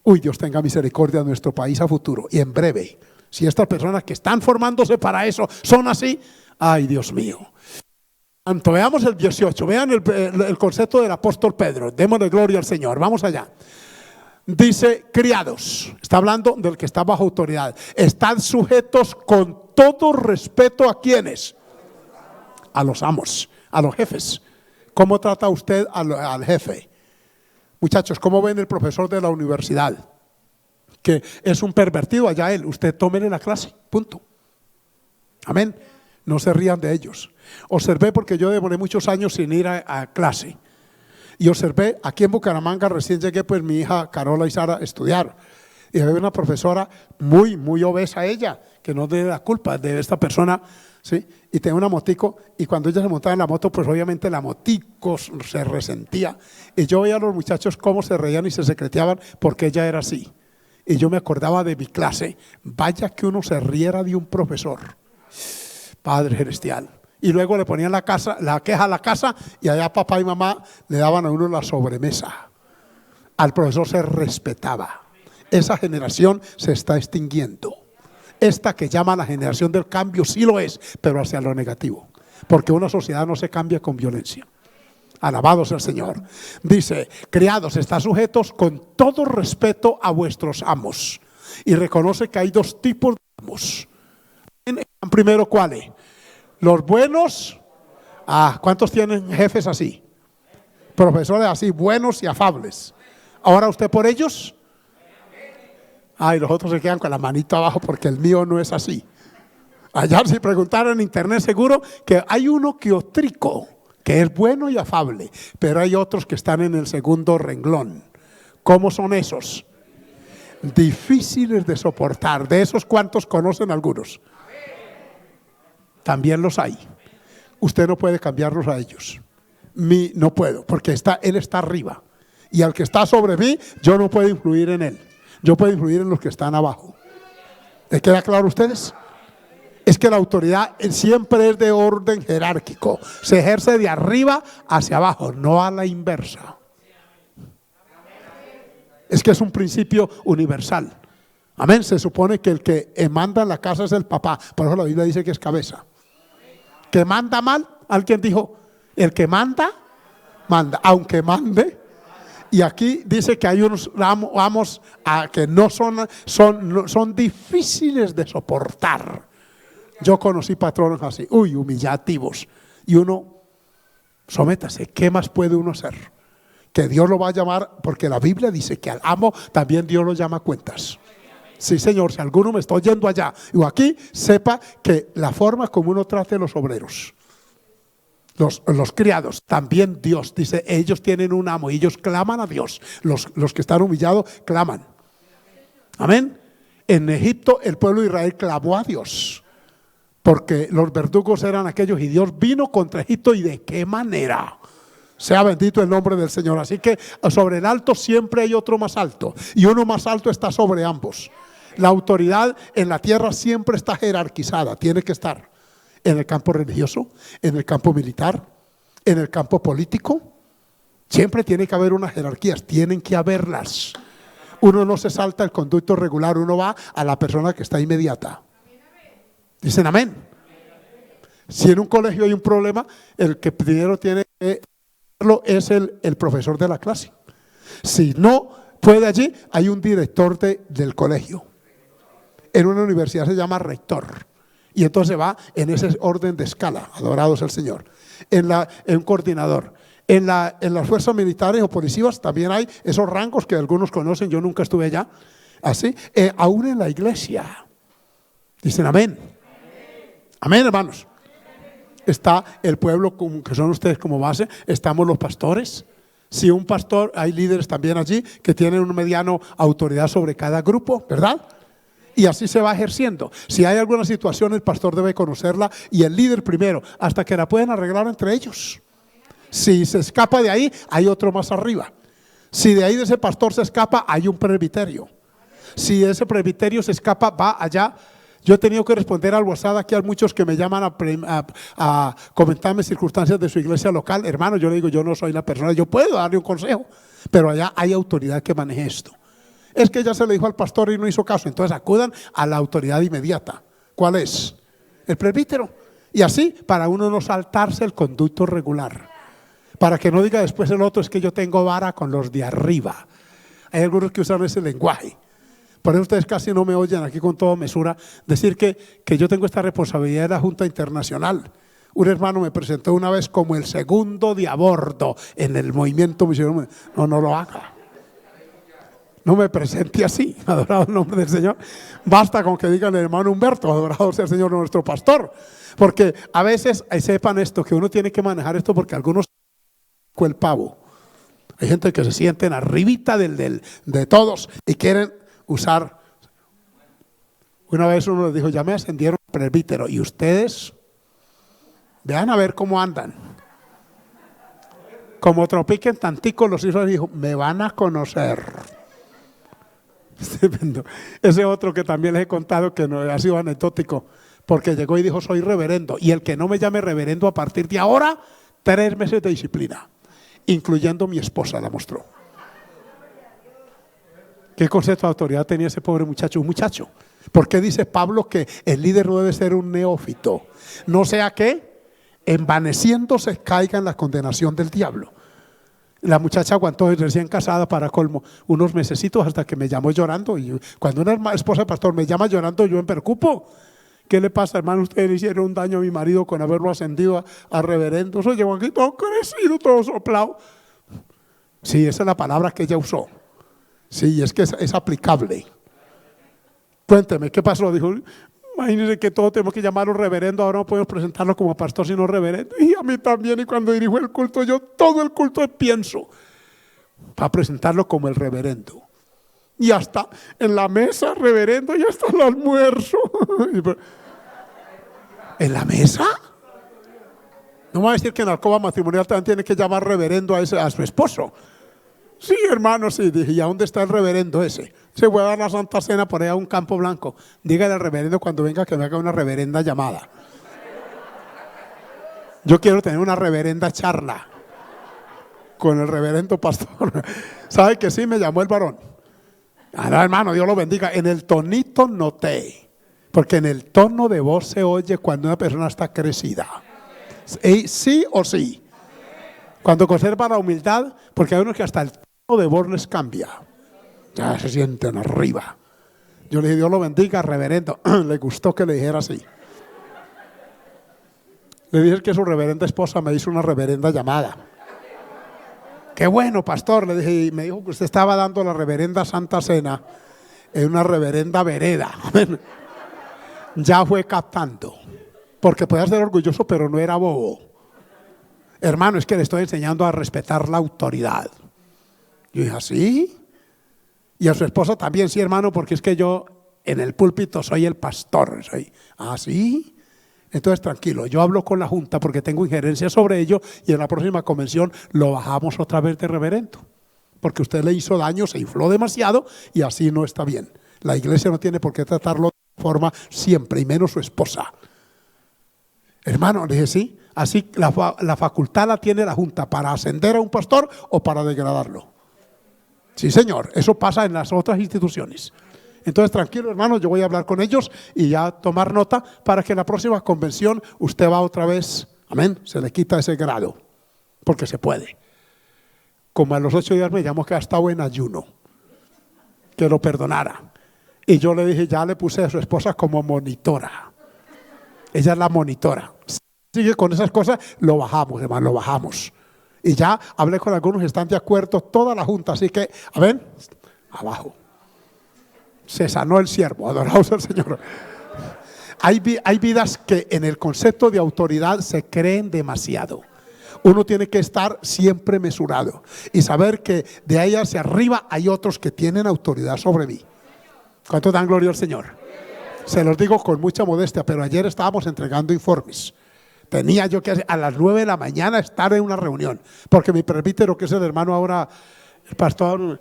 Speaker 1: Uy, Dios tenga misericordia de nuestro país a futuro y en breve. Si estas personas que están formándose para eso son así, ay Dios mío. Veamos el 18, vean el concepto del apóstol Pedro. Démosle gloria al Señor, vamos allá. Dice, criados, está hablando del que está bajo autoridad. Están sujetos con todo respeto a ¿quiénes? A los amos, a los jefes. ¿Cómo trata usted al jefe? Muchachos, ¿cómo ven el profesor de la universidad? Que es un pervertido, allá él. Usted tómele la clase, punto. Amén. No se rían de ellos. Observé, porque yo demoré muchos años sin ir a clase. Y observé, aquí en Bucaramanga recién llegué, pues mi hija Carola y Sara a estudiar. Y había una profesora muy, muy obesa ella, que no tiene la culpa de esta persona, ¿sí? Y tenía una motico, y cuando ella se montaba en la moto, pues obviamente la motico se resentía. Y yo veía a los muchachos cómo se reían y se secreteaban porque ella era así. Y yo me acordaba de mi clase. Vaya que uno se riera de un profesor, Padre Celestial. Y luego le ponían la queja a la casa, y allá papá y mamá le daban a uno la sobremesa. Al profesor se respetaba. Esa generación se está extinguiendo. Esta que llama la generación del cambio sí lo es, pero hacia lo negativo. Porque una sociedad no se cambia con violencia. Alabado sea el Señor. Dice: criados, estad sujetos con todo respeto a vuestros amos. Y reconoce que hay dos tipos de amos. Primero, ¿cuáles? Los buenos. ¿Cuántos tienen jefes así? Profesores así, buenos y afables. Ahora usted por ellos. Y los otros se quedan con la manito abajo porque el mío no es así. Allá si preguntaron en internet seguro que hay uno que otrico, que es bueno y afable, pero hay otros que están en el segundo renglón. ¿Cómo son esos? Difíciles de soportar. De esos, ¿cuántos conocen algunos? También los hay. Usted no puede cambiarlos a ellos. No puedo, porque él está arriba. Y al que está sobre mí, yo no puedo influir en él. Yo puedo influir en los que están abajo. ¿Les queda claro a ustedes? Es que la autoridad siempre es de orden jerárquico. Se ejerce de arriba hacia abajo, no a la inversa. Es que es un principio universal. Amén. Se supone que el que manda en la casa es el papá. Por eso la Biblia dice que es cabeza. ¿Que manda mal? Alguien dijo: el que manda, manda. Aunque mande. Y aquí dice que hay unos amos que no son difíciles de soportar. Yo conocí patronos así, humillativos. Y uno, sométase, ¿qué más puede uno hacer? Que Dios lo va a llamar, porque la Biblia dice que al amo también Dios lo llama a cuentas. Sí, Señor, si alguno me está oyendo allá o aquí, sepa que la forma como uno trate a los obreros, los criados, también Dios dice, ellos tienen un amo y ellos claman a Dios. Los que están humillados claman. Amén. En Egipto el pueblo de Israel clamó a Dios, porque los verdugos eran aquellos, y Dios vino contra Egipto. ¿Y de qué manera? Sea bendito el nombre del Señor. Así que sobre el alto siempre hay otro más alto, y uno más alto está sobre ambos. La autoridad en la tierra siempre está jerarquizada, tiene que estar en el campo religioso, en el campo militar, en el campo político. Siempre tiene que haber unas jerarquías, tienen que haberlas. Uno no se salta el conducto regular, uno va a la persona que está inmediata. Dicen amén. Si en un colegio hay un problema, el que primero tiene que verlo es el profesor de la clase. Si no puede allí, hay un director del colegio. En una universidad se llama rector. Y entonces va en ese orden de escala, adorado sea el Señor. En un coordinador. En las fuerzas militares o policías también hay esos rangos que algunos conocen, yo nunca estuve allá. Así, aún en la iglesia. Dicen amén. Amén, hermanos. Está el pueblo, que son ustedes como base, estamos los pastores. Si un pastor, hay líderes también allí que tienen una mediana autoridad sobre cada grupo, ¿verdad? Y así se va ejerciendo. Si hay alguna situación, el pastor debe conocerla, y el líder primero, hasta que la pueden arreglar entre ellos. Si se escapa de ahí, hay otro más arriba. Si de ahí de ese pastor se escapa, hay un presbiterio. Si de ese presbiterio se escapa, va allá. Yo he tenido que responder al WhatsApp aquí a muchos que me llaman a comentarme circunstancias de su iglesia local. Hermano, yo le digo, yo no soy la persona, yo puedo darle un consejo, pero allá hay autoridad que maneje esto. Es que ya se le dijo al pastor y no hizo caso, entonces acudan a la autoridad inmediata. ¿Cuál es? El presbítero. Y así, para uno no saltarse el conducto regular, para que no diga después el otro, es que yo tengo vara con los de arriba. Hay algunos que usan ese lenguaje. Por eso ustedes casi no me oyen aquí con toda mesura decir que yo tengo esta responsabilidad de la Junta Internacional. Un hermano me presentó una vez como el segundo de a bordo en el movimiento misionero. No lo haga. No me presente así, adorado el nombre del Señor. Basta con que digan el hermano Humberto, adorado sea el Señor nuestro pastor. Porque a veces, sepan esto, que uno tiene que manejar esto, porque algunos el pavo. Hay gente que se sienten arribita de todos y quieren usar. Una vez uno les dijo, ya me ascendieron presbítero, y ustedes vean a ver cómo andan. Como tropiquen tantico los hijos, dijo, me van a conocer. Tremendo. Ese otro que también les he contado que no ha sido anecdótico, porque llegó y dijo: soy reverendo, y el que no me llame reverendo a partir de ahora, 3 meses de disciplina, incluyendo mi esposa, la mostró. ¿Qué concepto de autoridad tenía ese pobre muchacho? Un muchacho. ¿Por qué dice Pablo que el líder no debe ser un neófito? No sea que, envaneciéndose, caiga en la condenación del diablo. La muchacha aguantó, recién casada, para colmo, unos mesecitos hasta que me llamó llorando. Y cuando una esposa de pastor me llama llorando, yo me preocupo. ¿Qué le pasa, hermano? Ustedes le hicieron un daño a mi marido con haberlo ascendido a reverendo. Eso llegó aquí todo crecido, todo soplado. Sí, esa es la palabra que ella usó. Sí, es que es aplicable. Cuénteme, ¿qué pasó? Dijo: imagínense que todos tenemos que llamarlo reverendo, ahora no podemos presentarlo como pastor sino reverendo. Y a mí también, y cuando dirijo el culto, yo todo el culto pienso para presentarlo como el reverendo. Y hasta en la mesa, reverendo, y hasta el almuerzo. ¿En la mesa? No me va a decir que en la alcoba matrimonial también tiene que llamar reverendo a su esposo. Sí, hermano, sí. Dije: ¿y a dónde está el reverendo ese? Se fue a dar la Santa Cena por allá a un campo blanco. Dígale al reverendo cuando venga que me haga una reverenda llamada. Yo quiero tener una reverenda charla con el reverendo pastor. ¿Sabe que sí? Me llamó el varón. No, hermano, Dios lo bendiga. En el tonito noté, porque en el tono de voz se oye cuando una persona está crecida. Sí o sí. Cuando conserva la humildad, porque hay unos que hasta el tono de voz les cambia. Ya se sienten arriba. Yo le dije: Dios lo bendiga, reverendo. Le gustó que le dijera así. Le dije que su reverenda esposa me hizo una reverenda llamada. Qué bueno, pastor, le dije. Y me dijo que usted estaba dando la reverenda Santa Cena en una reverenda vereda. Ya fue captando. Porque podía ser orgulloso, pero no era bobo. Hermano, es que le estoy enseñando a respetar la autoridad. Yo dije: ¿así? Y a su esposa también, sí, hermano, porque es que yo en el púlpito soy el pastor. ¿Así? Entonces, tranquilo, yo hablo con la junta porque tengo injerencia sobre ello, y en la próxima convención lo bajamos otra vez de reverendo. Porque usted le hizo daño, se infló demasiado y así no está bien. La iglesia no tiene por qué tratarlo de forma siempre, y menos su esposa. Hermano, le dije: sí. Así la facultad la tiene la junta para ascender a un pastor o para degradarlo. Sí, señor, eso pasa en las otras instituciones. Entonces, tranquilo, hermano, yo voy a hablar con ellos y ya tomar nota para que en la próxima convención usted va otra vez, amén, se le quita ese grado, porque se puede. Como a los 8 días me llamó que ha estado en ayuno, que lo perdonara. Y yo le dije: ya le puse a su esposa como monitora. Ella es la monitora. Sigue con esas cosas, lo bajamos, hermano, lo bajamos. Y ya hablé con algunos que están de acuerdo, toda la junta, así que, amén, abajo. Se sanó el siervo, adorado sea el Señor. Hay vidas que en el concepto de autoridad se creen demasiado. Uno tiene que estar siempre mesurado y saber que de ahí hacia arriba hay otros que tienen autoridad sobre mí. ¿Cuánto dan gloria al Señor? Se los digo con mucha modestia, pero ayer estábamos entregando informes. Tenía yo que a las 9 de la mañana estar en una reunión, porque mi presbítero, que es el hermano ahora, el pastor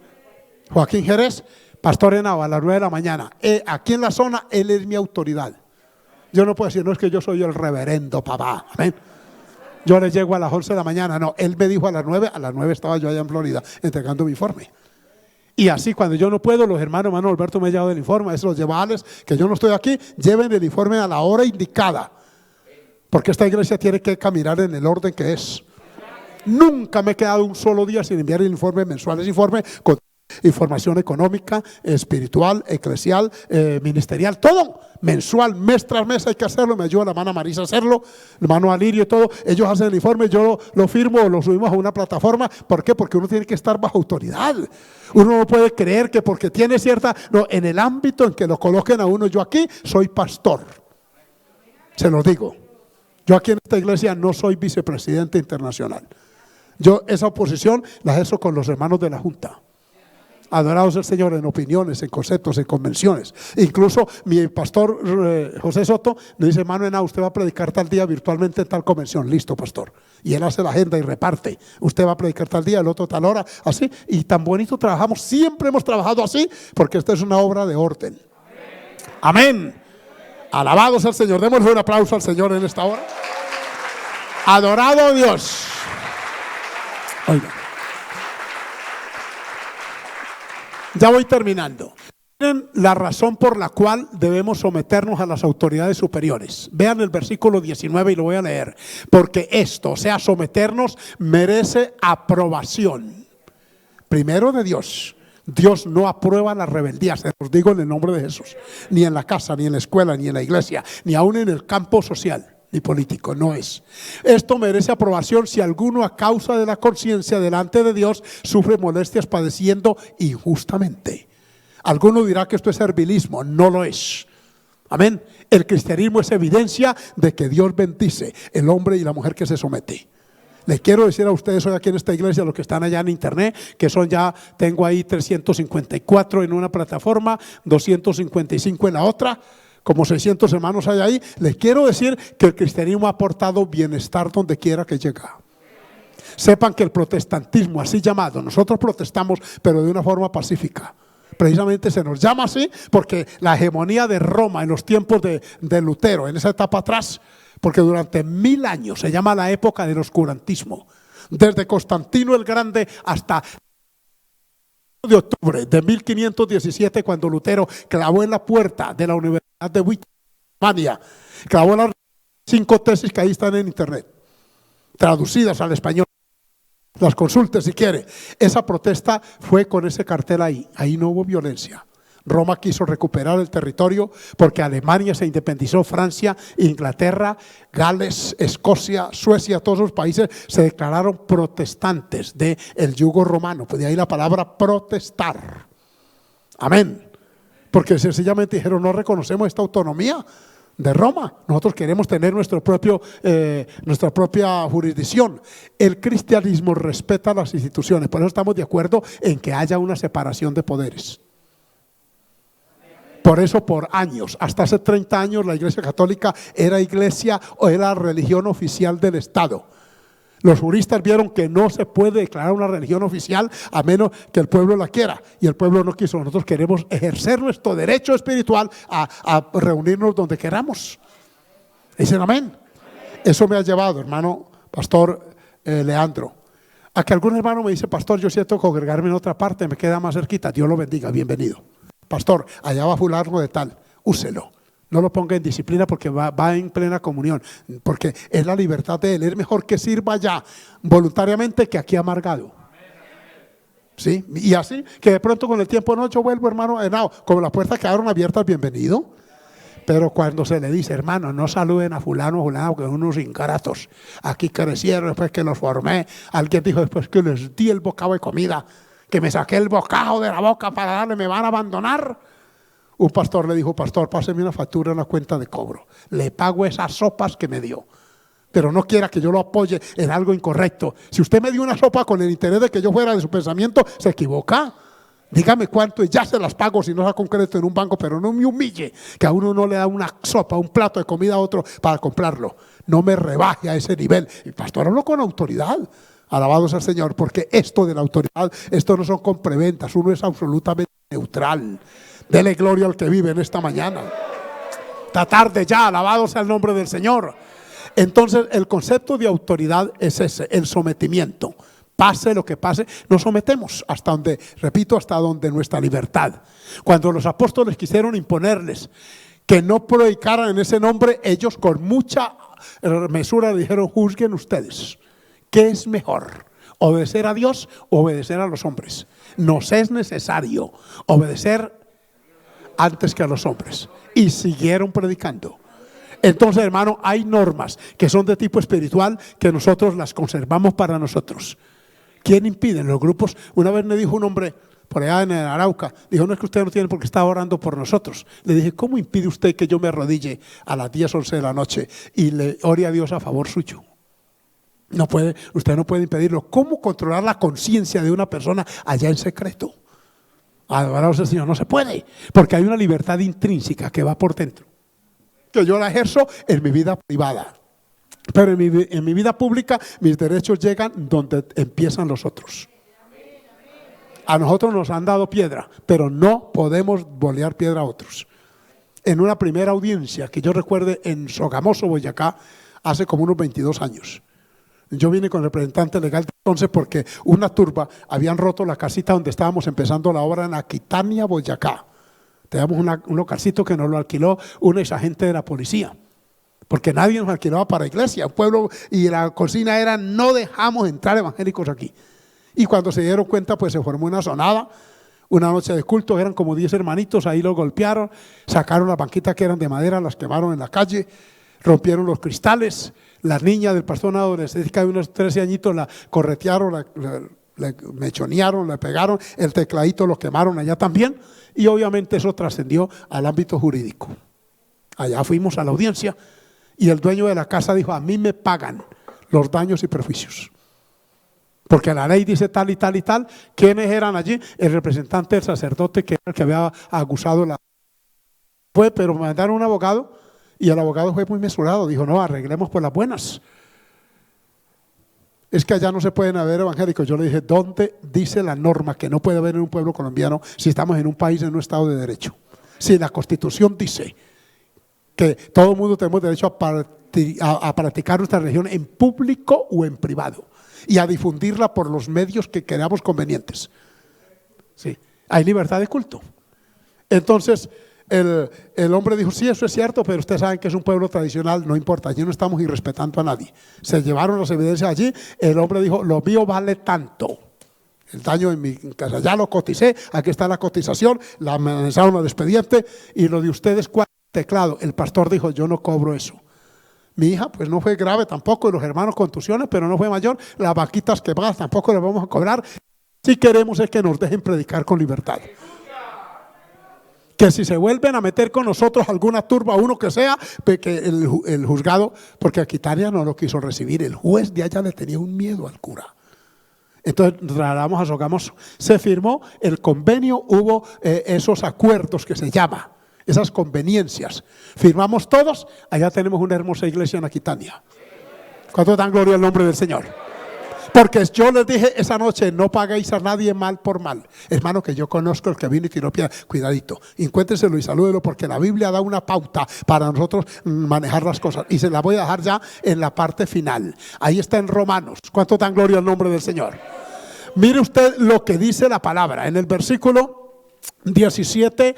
Speaker 1: Joaquín Jerez, pastor Henao, a las 9 de la mañana. Aquí en la zona, él es mi autoridad. Yo no puedo decir: no, es que yo soy el reverendo papá. Amén. Yo le llego a las 11 de la mañana. No, él me dijo a las 9 estaba yo allá en Florida entregando mi informe. Y así, cuando yo no puedo, los hermanos Alberto me ha llevado el informe, eso los lleva a Alex, que yo no estoy aquí, lleven el informe a la hora indicada. Porque esta iglesia tiene que caminar en el orden que es. Nunca me he quedado un solo día sin enviar el informe mensual. Es informe con información económica, espiritual, eclesial, ministerial, todo mensual, mes tras mes hay que hacerlo. Me ayuda la hermana Marisa a hacerlo, el hermano Alirio, todo. Ellos hacen el informe, yo lo firmo, lo subimos a una plataforma. ¿Por qué? Porque uno tiene que estar bajo autoridad. Uno no puede creer que porque tiene cierta, no, en el ámbito en que lo coloquen a uno. Yo aquí soy pastor, se lo digo. Yo aquí en esta iglesia no soy vicepresidente internacional. Yo esa oposición la ejerzo con los hermanos de la junta. Adorado sea el Señor, en opiniones, en conceptos, en convenciones. Incluso mi pastor José Soto me dice: hermano Henao, usted va a predicar tal día virtualmente en tal convención. Listo, pastor. Y él hace la agenda y reparte. Usted va a predicar tal día, el otro tal hora, así. Y tan bonito trabajamos, siempre hemos trabajado así, porque esta es una obra de orden. Amén. Alabado sea el Señor. Démosle un aplauso al Señor en esta hora. Adorado Dios. Oiga, ya voy terminando. Miren la razón por la cual debemos someternos a las autoridades superiores. Vean el versículo 19 y lo voy a leer. Porque esto, o sea, someternos, merece aprobación. Primero de Dios. Dios no aprueba la rebeldía, se los digo en el nombre de Jesús. Ni en la casa, ni en la escuela, ni en la iglesia, ni aún en el campo social ni político, no es. Esto merece aprobación si alguno a causa de la conciencia delante de Dios sufre molestias padeciendo injustamente. Alguno dirá que esto es servilismo, no lo es. Amén. El cristianismo es evidencia de que Dios bendice el hombre y la mujer que se somete. Les quiero decir a ustedes hoy aquí en esta iglesia, los que están allá en internet, que son ya, tengo ahí 354 en una plataforma, 255 en la otra, como 600 hermanos hay ahí. Les quiero decir que el cristianismo ha aportado bienestar donde quiera que llega. Sepan que el protestantismo, así llamado, nosotros protestamos, pero de una forma pacífica. Precisamente se nos llama así porque la hegemonía de Roma en los tiempos de Lutero, en esa etapa atrás, porque durante 1000 años se llama la época del oscurantismo, desde Constantino el Grande hasta de octubre de 1517, cuando Lutero clavó en la puerta de la Universidad de Wittenberg, clavó las 5 tesis que ahí están en internet, traducidas al español. Las consultes si quiere. Esa protesta fue con ese cartel ahí. Ahí no hubo violencia. Roma quiso recuperar el territorio porque Alemania se independizó, Francia, Inglaterra, Gales, Escocia, Suecia, todos esos países se declararon protestantes del yugo romano. Pues de ahí la palabra protestar. Amén. Porque sencillamente dijeron: no reconocemos esta autonomía de Roma, nosotros queremos tener nuestra propia jurisdicción. El cristianismo respeta las instituciones, por eso estamos de acuerdo en que haya una separación de poderes. Por eso por años, hasta hace 30 años, la Iglesia Católica era iglesia o era religión oficial del Estado. Los juristas vieron que no se puede declarar una religión oficial a menos que el pueblo la quiera, y el pueblo no quiso. Nosotros queremos ejercer nuestro derecho espiritual a reunirnos donde queramos. Dicen amén. Eso me ha llevado, hermano pastor Leandro, a que algún hermano me dice: pastor, yo siento congregarme en otra parte, me queda más cerquita. Dios lo bendiga, bienvenido. Pastor, allá va fulano de tal, úselo. No lo ponga en disciplina porque va en plena comunión, porque es la libertad de él. Es mejor que sirva allá voluntariamente que aquí amargado. ¿Sí? Y así que de pronto con el tiempo: no, yo vuelvo, hermano Henao, como las puertas quedaron abiertas, bienvenido. Pero cuando se le dice: hermano, no saluden a fulano o fulano, que son unos ingratos, aquí crecieron después que los formé. Alguien dijo: después que les di el bocado de comida, que me saqué el bocado de la boca para darle, ¿me van a abandonar? Un pastor le dijo: pastor, páseme una factura en la cuenta de cobro, le pago esas sopas que me dio, pero no quiera que yo lo apoye en algo incorrecto. Si usted me dio una sopa con el interés de que yo fuera de su pensamiento, se equivoca. Dígame cuánto y ya se las pago si no saco un crédito en un banco, pero no me humille que a uno no le da una sopa, un plato de comida a otro para comprarlo. No me rebaje a ese nivel. El pastor habló con autoridad. Alabado sea el Señor, porque esto de la autoridad, esto no son compraventas, uno es absolutamente neutral. Dele gloria al que vive en esta mañana. Esta tarde ya, alabado sea el nombre del Señor. Entonces el concepto de autoridad es ese, el sometimiento. Pase lo que pase, nos sometemos hasta donde, repito, hasta donde nuestra libertad. Cuando los apóstoles quisieron imponerles que no predicaran en ese nombre, ellos con mucha mesura dijeron: juzguen ustedes, ¿qué es mejor? ¿Obedecer a Dios o obedecer a los hombres? Nos es necesario obedecer antes que a los hombres. Y siguieron predicando. Entonces, hermano, hay normas que son de tipo espiritual que nosotros las conservamos para nosotros. ¿Quién impide? Los grupos. Una vez me dijo un hombre por allá en el Arauca, dijo: no, es que usted no tiene porque está orando por nosotros. Le dije: ¿cómo impide usted que yo me arrodille a las 10, 11 de la noche y le ore a Dios a favor suyo? No puede, usted no puede impedirlo. ¿Cómo controlar la conciencia de una persona allá en secreto? Adorados al Señor, no se puede, porque hay una libertad intrínseca que va por dentro, que yo la ejerzo en mi vida privada, pero en mi vida pública mis derechos llegan donde empiezan los otros. A nosotros nos han dado piedra, pero no podemos bolear piedra a otros. En una primera audiencia que yo recuerde en Sogamoso, Boyacá, hace como unos 22 años, yo vine con el representante legal de entonces porque una turba habían roto la casita donde estábamos empezando la obra en Aquitania, Boyacá. Teníamos un localcito que nos lo alquiló un exagente de la policía, porque nadie nos alquilaba para iglesia, un pueblo, y la cocina era: no dejamos entrar evangélicos aquí. Y cuando se dieron cuenta, pues se formó una sonada, una noche de culto, eran como 10 hermanitos, ahí los golpearon, sacaron las banquitas que eran de madera, las quemaron en la calle, rompieron los cristales. La niña del pastor, una adolescente de unos 13 añitos, la corretearon, le mechonearon, le pegaron, el tecladito lo quemaron allá también, y obviamente eso trascendió al ámbito jurídico. Allá fuimos a la audiencia y el dueño de la casa dijo: a mí me pagan los daños y perjuicios, porque la ley dice tal y tal y tal. ¿Quiénes eran allí? El representante del sacerdote, que era el que había acusado pero me mandaron un abogado, y el abogado fue muy mesurado, dijo: no, arreglemos por las buenas. Es que allá no se pueden haber evangélicos. Yo le dije: ¿dónde dice la norma que no puede haber en un pueblo colombiano si estamos en un país, en un estado de derecho? Si la Constitución dice que todo el mundo tenemos derecho a practicar nuestra religión en público o en privado, y a difundirla por los medios que creamos convenientes. Sí, hay libertad de culto. Entonces el hombre dijo: sí, eso es cierto, pero ustedes saben que es un pueblo tradicional, no importa, allí no estamos irrespetando a nadie. Se llevaron las evidencias allí. El hombre dijo: lo mío vale tanto, el daño en mi casa ya lo coticé, aquí está la cotización, la amenazaron al expediente, y lo de ustedes, ¿cuál teclado? El pastor dijo: yo no cobro eso. Mi hija pues no fue grave tampoco, y los hermanos contusiones, pero no fue mayor. Las vaquitas quebradas tampoco les vamos a cobrar. Si queremos es que nos dejen predicar con libertad. Que si se vuelven a meter con nosotros alguna turba, uno que sea, que el juzgado, porque Aquitania no lo quiso recibir, el juez de allá le tenía un miedo al cura. Entonces trasladamos a Sogamoso, se firmó el convenio, hubo esos acuerdos que se llama, esas conveniencias, firmamos todos. Allá tenemos una hermosa iglesia en Aquitania. ¿Cuánto dan gloria al nombre del Señor? Porque yo les dije esa noche: no paguéis a nadie mal por mal. Hermano, que yo conozco el que vino y tiró piedra, cuidadito, encuéntreselo y salúdelo, porque la Biblia da una pauta para nosotros manejar las cosas, y se la voy a dejar ya en la parte final. Ahí está en Romanos. ¿Cuánto dan gloria al nombre del Señor? Mire usted lo que dice la palabra en el versículo 17.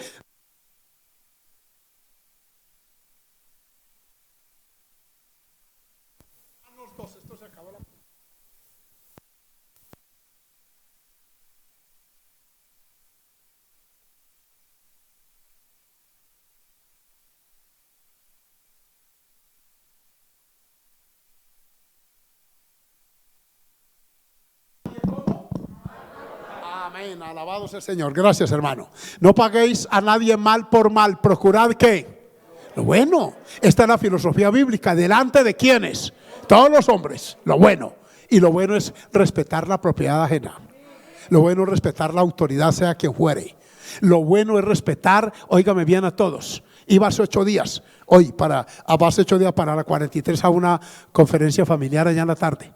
Speaker 1: Amén, alabado sea el Señor. Gracias, hermano. No paguéis a nadie mal por mal, procurad ¿qué? Lo bueno. Esta es la filosofía bíblica. ¿Delante de quiénes? Todos los hombres. Lo bueno. Y lo bueno es respetar la propiedad ajena. Lo bueno es respetar la autoridad, sea quien fuere. Lo bueno es respetar, óigame bien, a todos. Iba hace 8 días, hace 8 días para la 43 a una conferencia familiar allá en la tarde.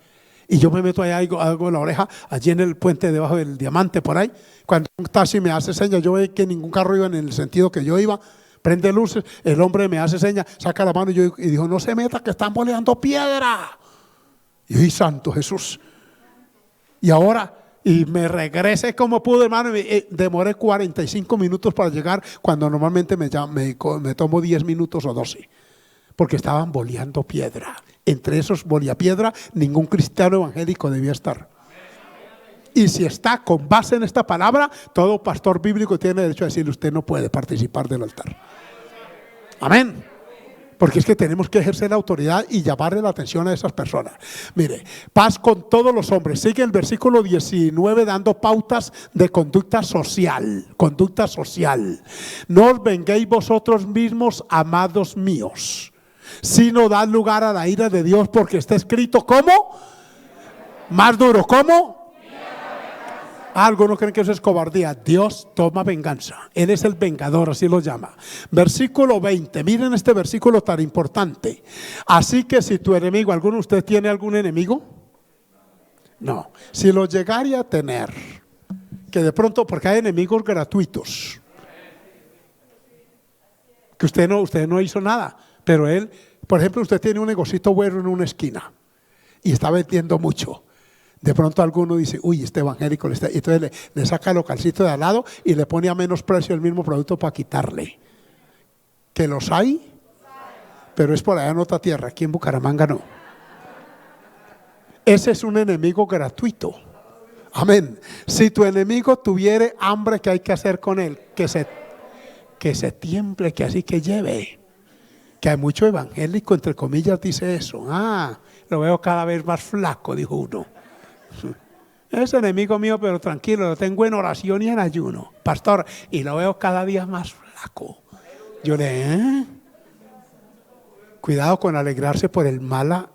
Speaker 1: Y yo me meto allá, algo en la oreja, allí en el puente debajo del Diamante, por ahí. Cuando un taxi me hace señas, yo veo que ningún carro iba en el sentido que yo iba, prende luces, el hombre me hace señas, saca la mano y dijo: no se meta, que están boleando piedra. Y yo: ¡y santo Jesús! Y ahora, y me regresé como pude, hermano, y demoré 45 minutos para llegar, cuando normalmente me tomo 10 minutos o 12. Porque estaban boleando piedra. Entre esos boleapiedra, ningún cristiano evangélico debía estar. Y si está con base en esta palabra, todo pastor bíblico tiene derecho a decirle: usted no puede participar del altar. Amén. Porque es que tenemos que ejercer la autoridad y llamarle la atención a esas personas. Mire, paz con todos los hombres. Sigue el versículo 19 dando pautas de conducta social. Conducta social. No os venguéis vosotros mismos, amados míos, sino dad lugar a la ira de Dios, porque está escrito, ¿cómo? Más duro, ¿cómo? Algunos creen que eso es cobardía. Dios toma venganza. Él es el vengador, así lo llama. Versículo 20. Miren este versículo tan importante. Así que si tu enemigo, ¿alguno de ustedes tiene algún enemigo? No. Si lo llegare a tener, que de pronto, porque hay enemigos gratuitos, que usted no hizo nada, pero él, por ejemplo, usted tiene un negocito bueno en una esquina y está vendiendo mucho. De pronto alguno dice, uy, este evangélico, y entonces le saca el localcito de al lado y le pone a menos precio el mismo producto para quitarle. ¿Que los hay? Pero es por allá en otra tierra, aquí en Bucaramanga no. Ese es un enemigo gratuito. Amén. Si tu enemigo tuviere hambre, ¿qué hay que hacer con él? Que se tiemble, que así que lleve. Que hay mucho evangélico, entre comillas, dice eso. Lo veo cada vez más flaco, dijo uno. Es enemigo mío, pero tranquilo, lo tengo en oración y en ayuno, pastor, y lo veo cada día más flaco. Yo cuidado con alegrarse por el mal.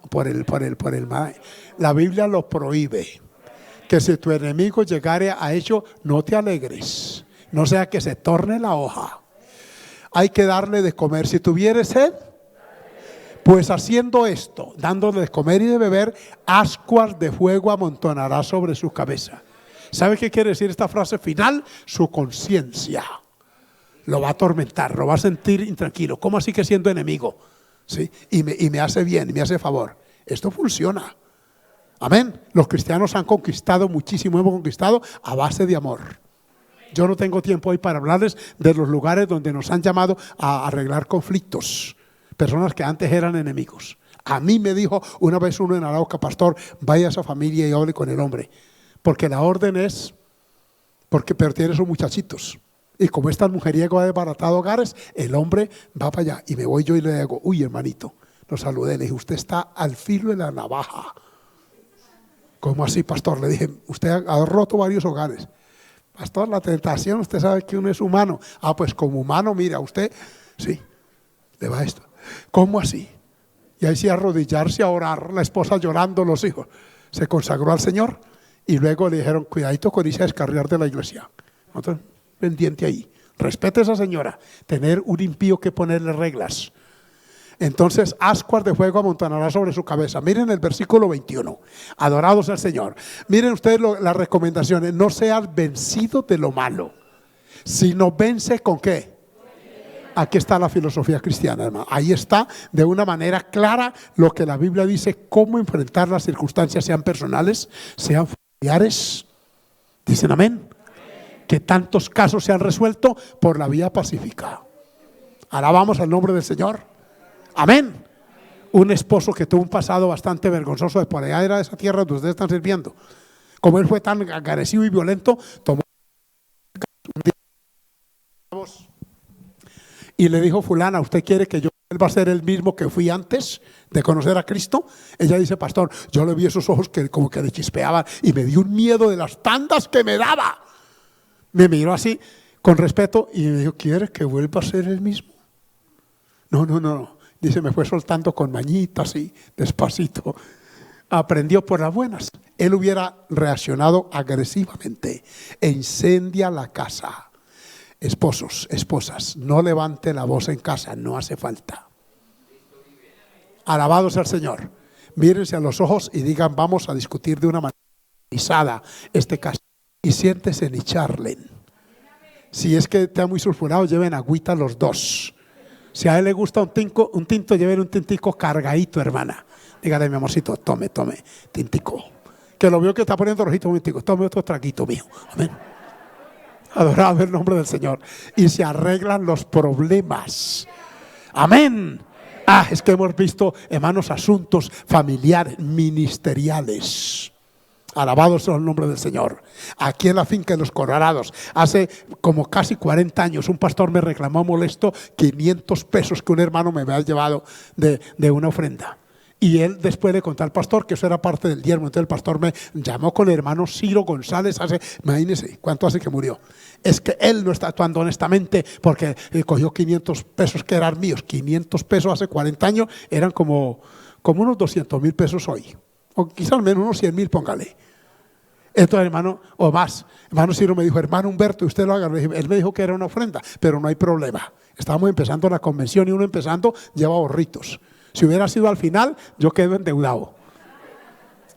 Speaker 1: La Biblia lo prohíbe. Que si tu enemigo llegare a ello, no te alegres, no sea que se torne la hoja. Hay que darle de comer. Si tuvieres sed, pues haciendo esto, dándole de comer y de beber, ascuas de fuego amontonará sobre su cabeza. ¿Sabe qué quiere decir esta frase final? Su conciencia lo va a atormentar, lo va a sentir intranquilo. ¿Cómo así que siendo enemigo? ¿Sí? Y me hace bien, y me hace favor. Esto funciona. Amén. Los cristianos han conquistado muchísimo, hemos conquistado a base de amor. Yo no tengo tiempo hoy para hablarles de los lugares donde nos han llamado a arreglar conflictos. Personas que antes eran enemigos. A mí me dijo una vez uno en Arauca, pastor, vaya a esa familia y hable con el hombre. Porque la orden es, pero tiene sus muchachitos. Y como esta mujeriego ha desbaratado hogares, el hombre va para allá. Y me voy yo y le digo, uy hermanito, lo saludé, le dije, usted está al filo de la navaja. ¿Cómo así, pastor? Le dije, usted ha roto varios hogares. Pastor, la tentación, usted sabe que uno es humano. Pues como humano, mira, usted, sí, le va esto. ¿Cómo así? Y ahí sí arrodillarse a orar, la esposa llorando, los hijos. Se consagró al Señor y luego le dijeron, cuidadito con irse a descarriar de la iglesia. Entonces, pendiente ahí. Respete a esa señora. Tener un impío que ponerle reglas. Entonces, ascuas de fuego amontonará sobre su cabeza. Miren el versículo 21. Adorados al Señor. Miren ustedes las recomendaciones. No seas vencido de lo malo, sino vence con ¿qué? Aquí está la filosofía cristiana, hermano. Ahí está de una manera clara lo que la Biblia dice, cómo enfrentar las circunstancias, sean personales, sean familiares. Dicen amén. Que tantos casos se han resuelto por la vía pacífica. Alabamos al nombre del Señor. Amén. Un esposo que tuvo un pasado bastante vergonzoso, de por allá era de esa tierra donde ustedes están sirviendo. Como él fue tan agresivo y violento, tomó un día y le dijo, fulana, ¿usted quiere que yo vuelva a ser el mismo que fui antes de conocer a Cristo? Ella dice, pastor, yo le vi esos ojos que como que le chispeaban y me dio un miedo de las tandas que me daba. Me miró así con respeto y me dijo, ¿quiere que vuelva a ser el mismo? No. Dice, me fue soltando con mañitas y despacito. Aprendió por las buenas. Él hubiera reaccionado agresivamente. E incendia la casa. Esposos, esposas, no levante la voz en casa, no hace falta. Alabados al Señor. Mírense a los ojos y digan, vamos a discutir de una manera civilizada este caso. Y siéntese y charlen. Si es que está muy sulfurado, lleven agüita los dos. Si a él le gusta un tinto, lleven un tintico cargadito, hermana. Dígale, mi amorcito, tome, tintico. Que lo veo que está poniendo rojito, un tintico. Tome otro traguito, mijo. Amén. Adorado el nombre del Señor. Y se arreglan los problemas. Amén. Es que hemos visto, hermanos, asuntos familiares, ministeriales. Alabado sea el nombre del Señor. Aquí en la finca de los Colorados, hace como casi 40 años, un pastor me reclamó molesto 500 pesos que un hermano me había llevado de una ofrenda. Y él después le contó al pastor que eso era parte del diezmo. Entonces el pastor me llamó con el hermano Ciro González imagínense, ¿cuánto hace que murió? Es que él no está actuando honestamente porque cogió 500 pesos que eran míos. 500 pesos hace 40 años eran como unos 200,000 pesos hoy. O quizás menos, unos 100,000, póngale. Entonces, hermano, o más, hermano Ciro me dijo, hermano Humberto, usted lo haga. Él me dijo que era una ofrenda, pero no hay problema. Estábamos empezando la convención y uno empezando lleva ahorritos. Si hubiera sido al final, yo quedo endeudado.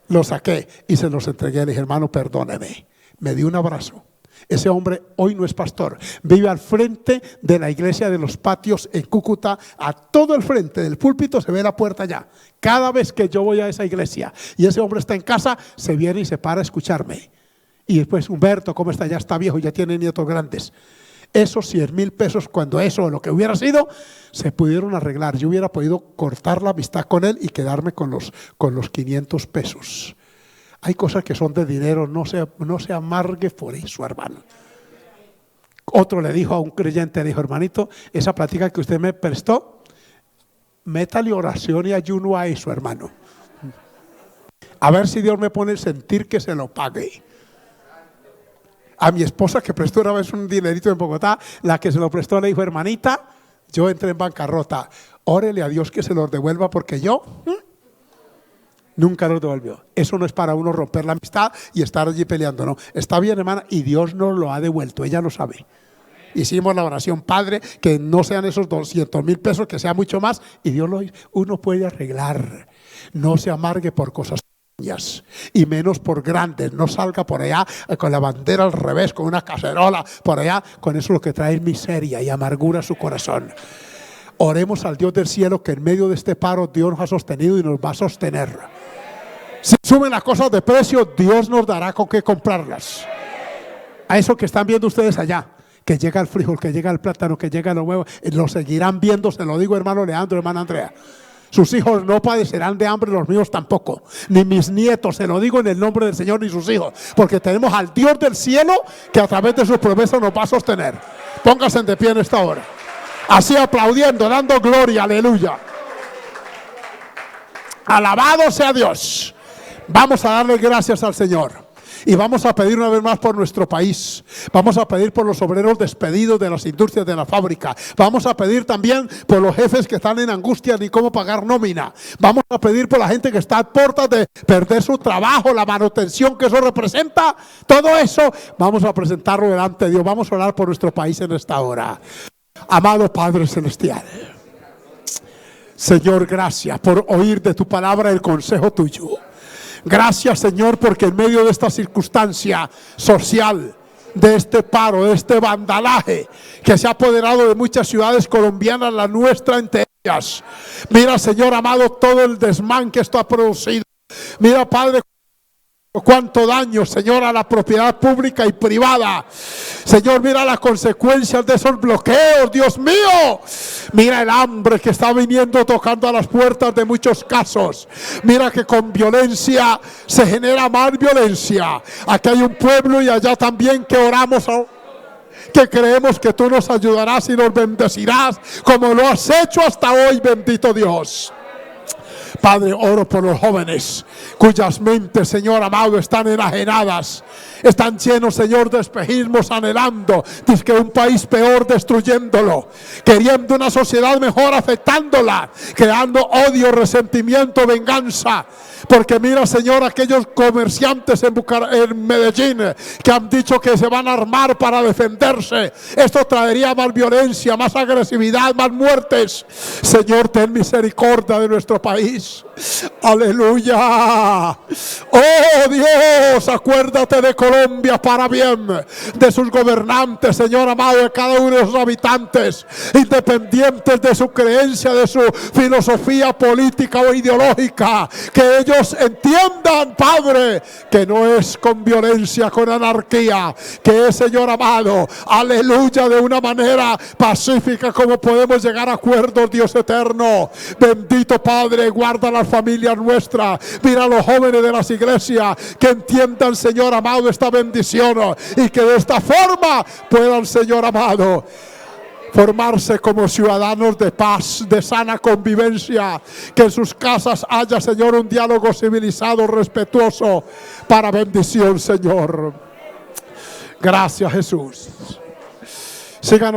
Speaker 1: Lo saqué y se los entregué. Le dije, hermano, perdóneme. Me dio un abrazo. Ese hombre hoy no es pastor, vive al frente de la iglesia de los patios en Cúcuta. A todo el frente del púlpito se ve la puerta allá. Cada vez que yo voy a esa iglesia y ese hombre está en casa, se viene y se para a escucharme. Y después, Humberto, ¿cómo está? Ya está viejo, ya tiene nietos grandes. Esos 100,000 pesos, cuando eso, lo que hubiera sido, se pudieron arreglar. Yo hubiera podido cortar la amistad con él y quedarme con los 500 pesos. Hay cosas que son de dinero, no se amargue por eso, hermano. Otro le dijo a un creyente, le dijo, hermanito, esa plática que usted me prestó, métale oración y ayuno a eso, hermano. A ver si Dios me pone el sentir que se lo pague. A mi esposa que prestó una vez un dinerito en Bogotá, la que se lo prestó le dijo, hermanita, yo entré en bancarrota, órele a Dios que se los devuelva porque yo... Nunca los devolvió. Eso no es para uno romper la amistad y estar allí peleando, no. Está bien, hermana, y Dios nos lo ha devuelto, ella lo sabe. Hicimos la oración, Padre, que no sean esos 200,000 pesos, que sea mucho más, y Dios lo hizo. Uno puede arreglar. No se amargue por cosas pequeñas y menos por grandes. No salga por allá con la bandera al revés, con una cacerola por allá. Con eso lo que trae es miseria y amargura a su corazón. Oremos al Dios del cielo que en medio de este paro Dios nos ha sostenido y nos va a sostener. Si suben las cosas de precio, Dios nos dará con qué comprarlas. A eso que están viendo ustedes allá, que llega el frijol, que llega el plátano, que llega los huevos, lo seguirán viendo, se lo digo hermano Leandro, hermana Andrea. Sus hijos no padecerán de hambre, los míos tampoco, ni mis nietos, se lo digo en el nombre del Señor, ni sus hijos, porque tenemos al Dios del cielo que a través de sus promesas nos va a sostener. Póngase de pie en esta hora. Así aplaudiendo, dando gloria, aleluya. Alabado sea Dios. Vamos a darle gracias al Señor. Y vamos a pedir una vez más por nuestro país. Vamos a pedir por los obreros despedidos de las industrias, de la fábrica. Vamos a pedir también por los jefes que están en angustia ni cómo pagar nómina. Vamos a pedir por la gente que está a puertas de perder su trabajo, la manutención que eso representa. Todo eso vamos a presentarlo delante de Dios. Vamos a orar por nuestro país en esta hora. Amado Padre Celestial, Señor, gracias por oír de tu palabra el consejo tuyo. Gracias, Señor, porque en medio de esta circunstancia social, de este paro, de este vandalaje que se ha apoderado de muchas ciudades colombianas, la nuestra entre ellas. Mira, Señor amado, todo el desmán que esto ha producido. Mira, Padre, cuánto daño, Señor, a la propiedad pública y privada. Señor, mira las consecuencias de esos bloqueos, Dios mío. Mira el hambre que está viniendo, tocando a las puertas de muchos casos. Mira que con violencia se genera más violencia. Aquí hay un pueblo y allá también que oramos, que creemos que tú nos ayudarás y nos bendecirás como lo has hecho hasta hoy, bendito Dios. Padre, oro por los jóvenes cuyas mentes, Señor amado, están enajenadas, están llenos, Señor, de espejismos, anhelando que un país peor, destruyéndolo, queriendo una sociedad mejor, afectándola, creando odio, resentimiento, venganza. Porque mira, Señor, aquellos comerciantes en Medellín que han dicho que se van a armar para defenderse. Esto traería más violencia, más agresividad, más muertes. Señor, ten misericordia de nuestro país. Aleluya. Oh Dios, acuérdate de Colombia para bien, de sus gobernantes, Señor amado, de cada uno de sus habitantes, independientes de su creencia, de su filosofía política o ideológica. Que ellos entiendan, Padre, que no es con violencia, con anarquía, que es, Señor amado, aleluya, de una manera pacífica como podemos llegar a acuerdos, Dios eterno. Bendito Padre, guarda las familias nuestras. Mira a los jóvenes de las iglesias que entiendan, Señor amado, esta bendición y que de esta forma puedan, Señor amado, formarse como ciudadanos de paz, de sana convivencia, que en sus casas haya, Señor, un diálogo civilizado, respetuoso, para bendición, Señor. Gracias, Jesús. Síganos.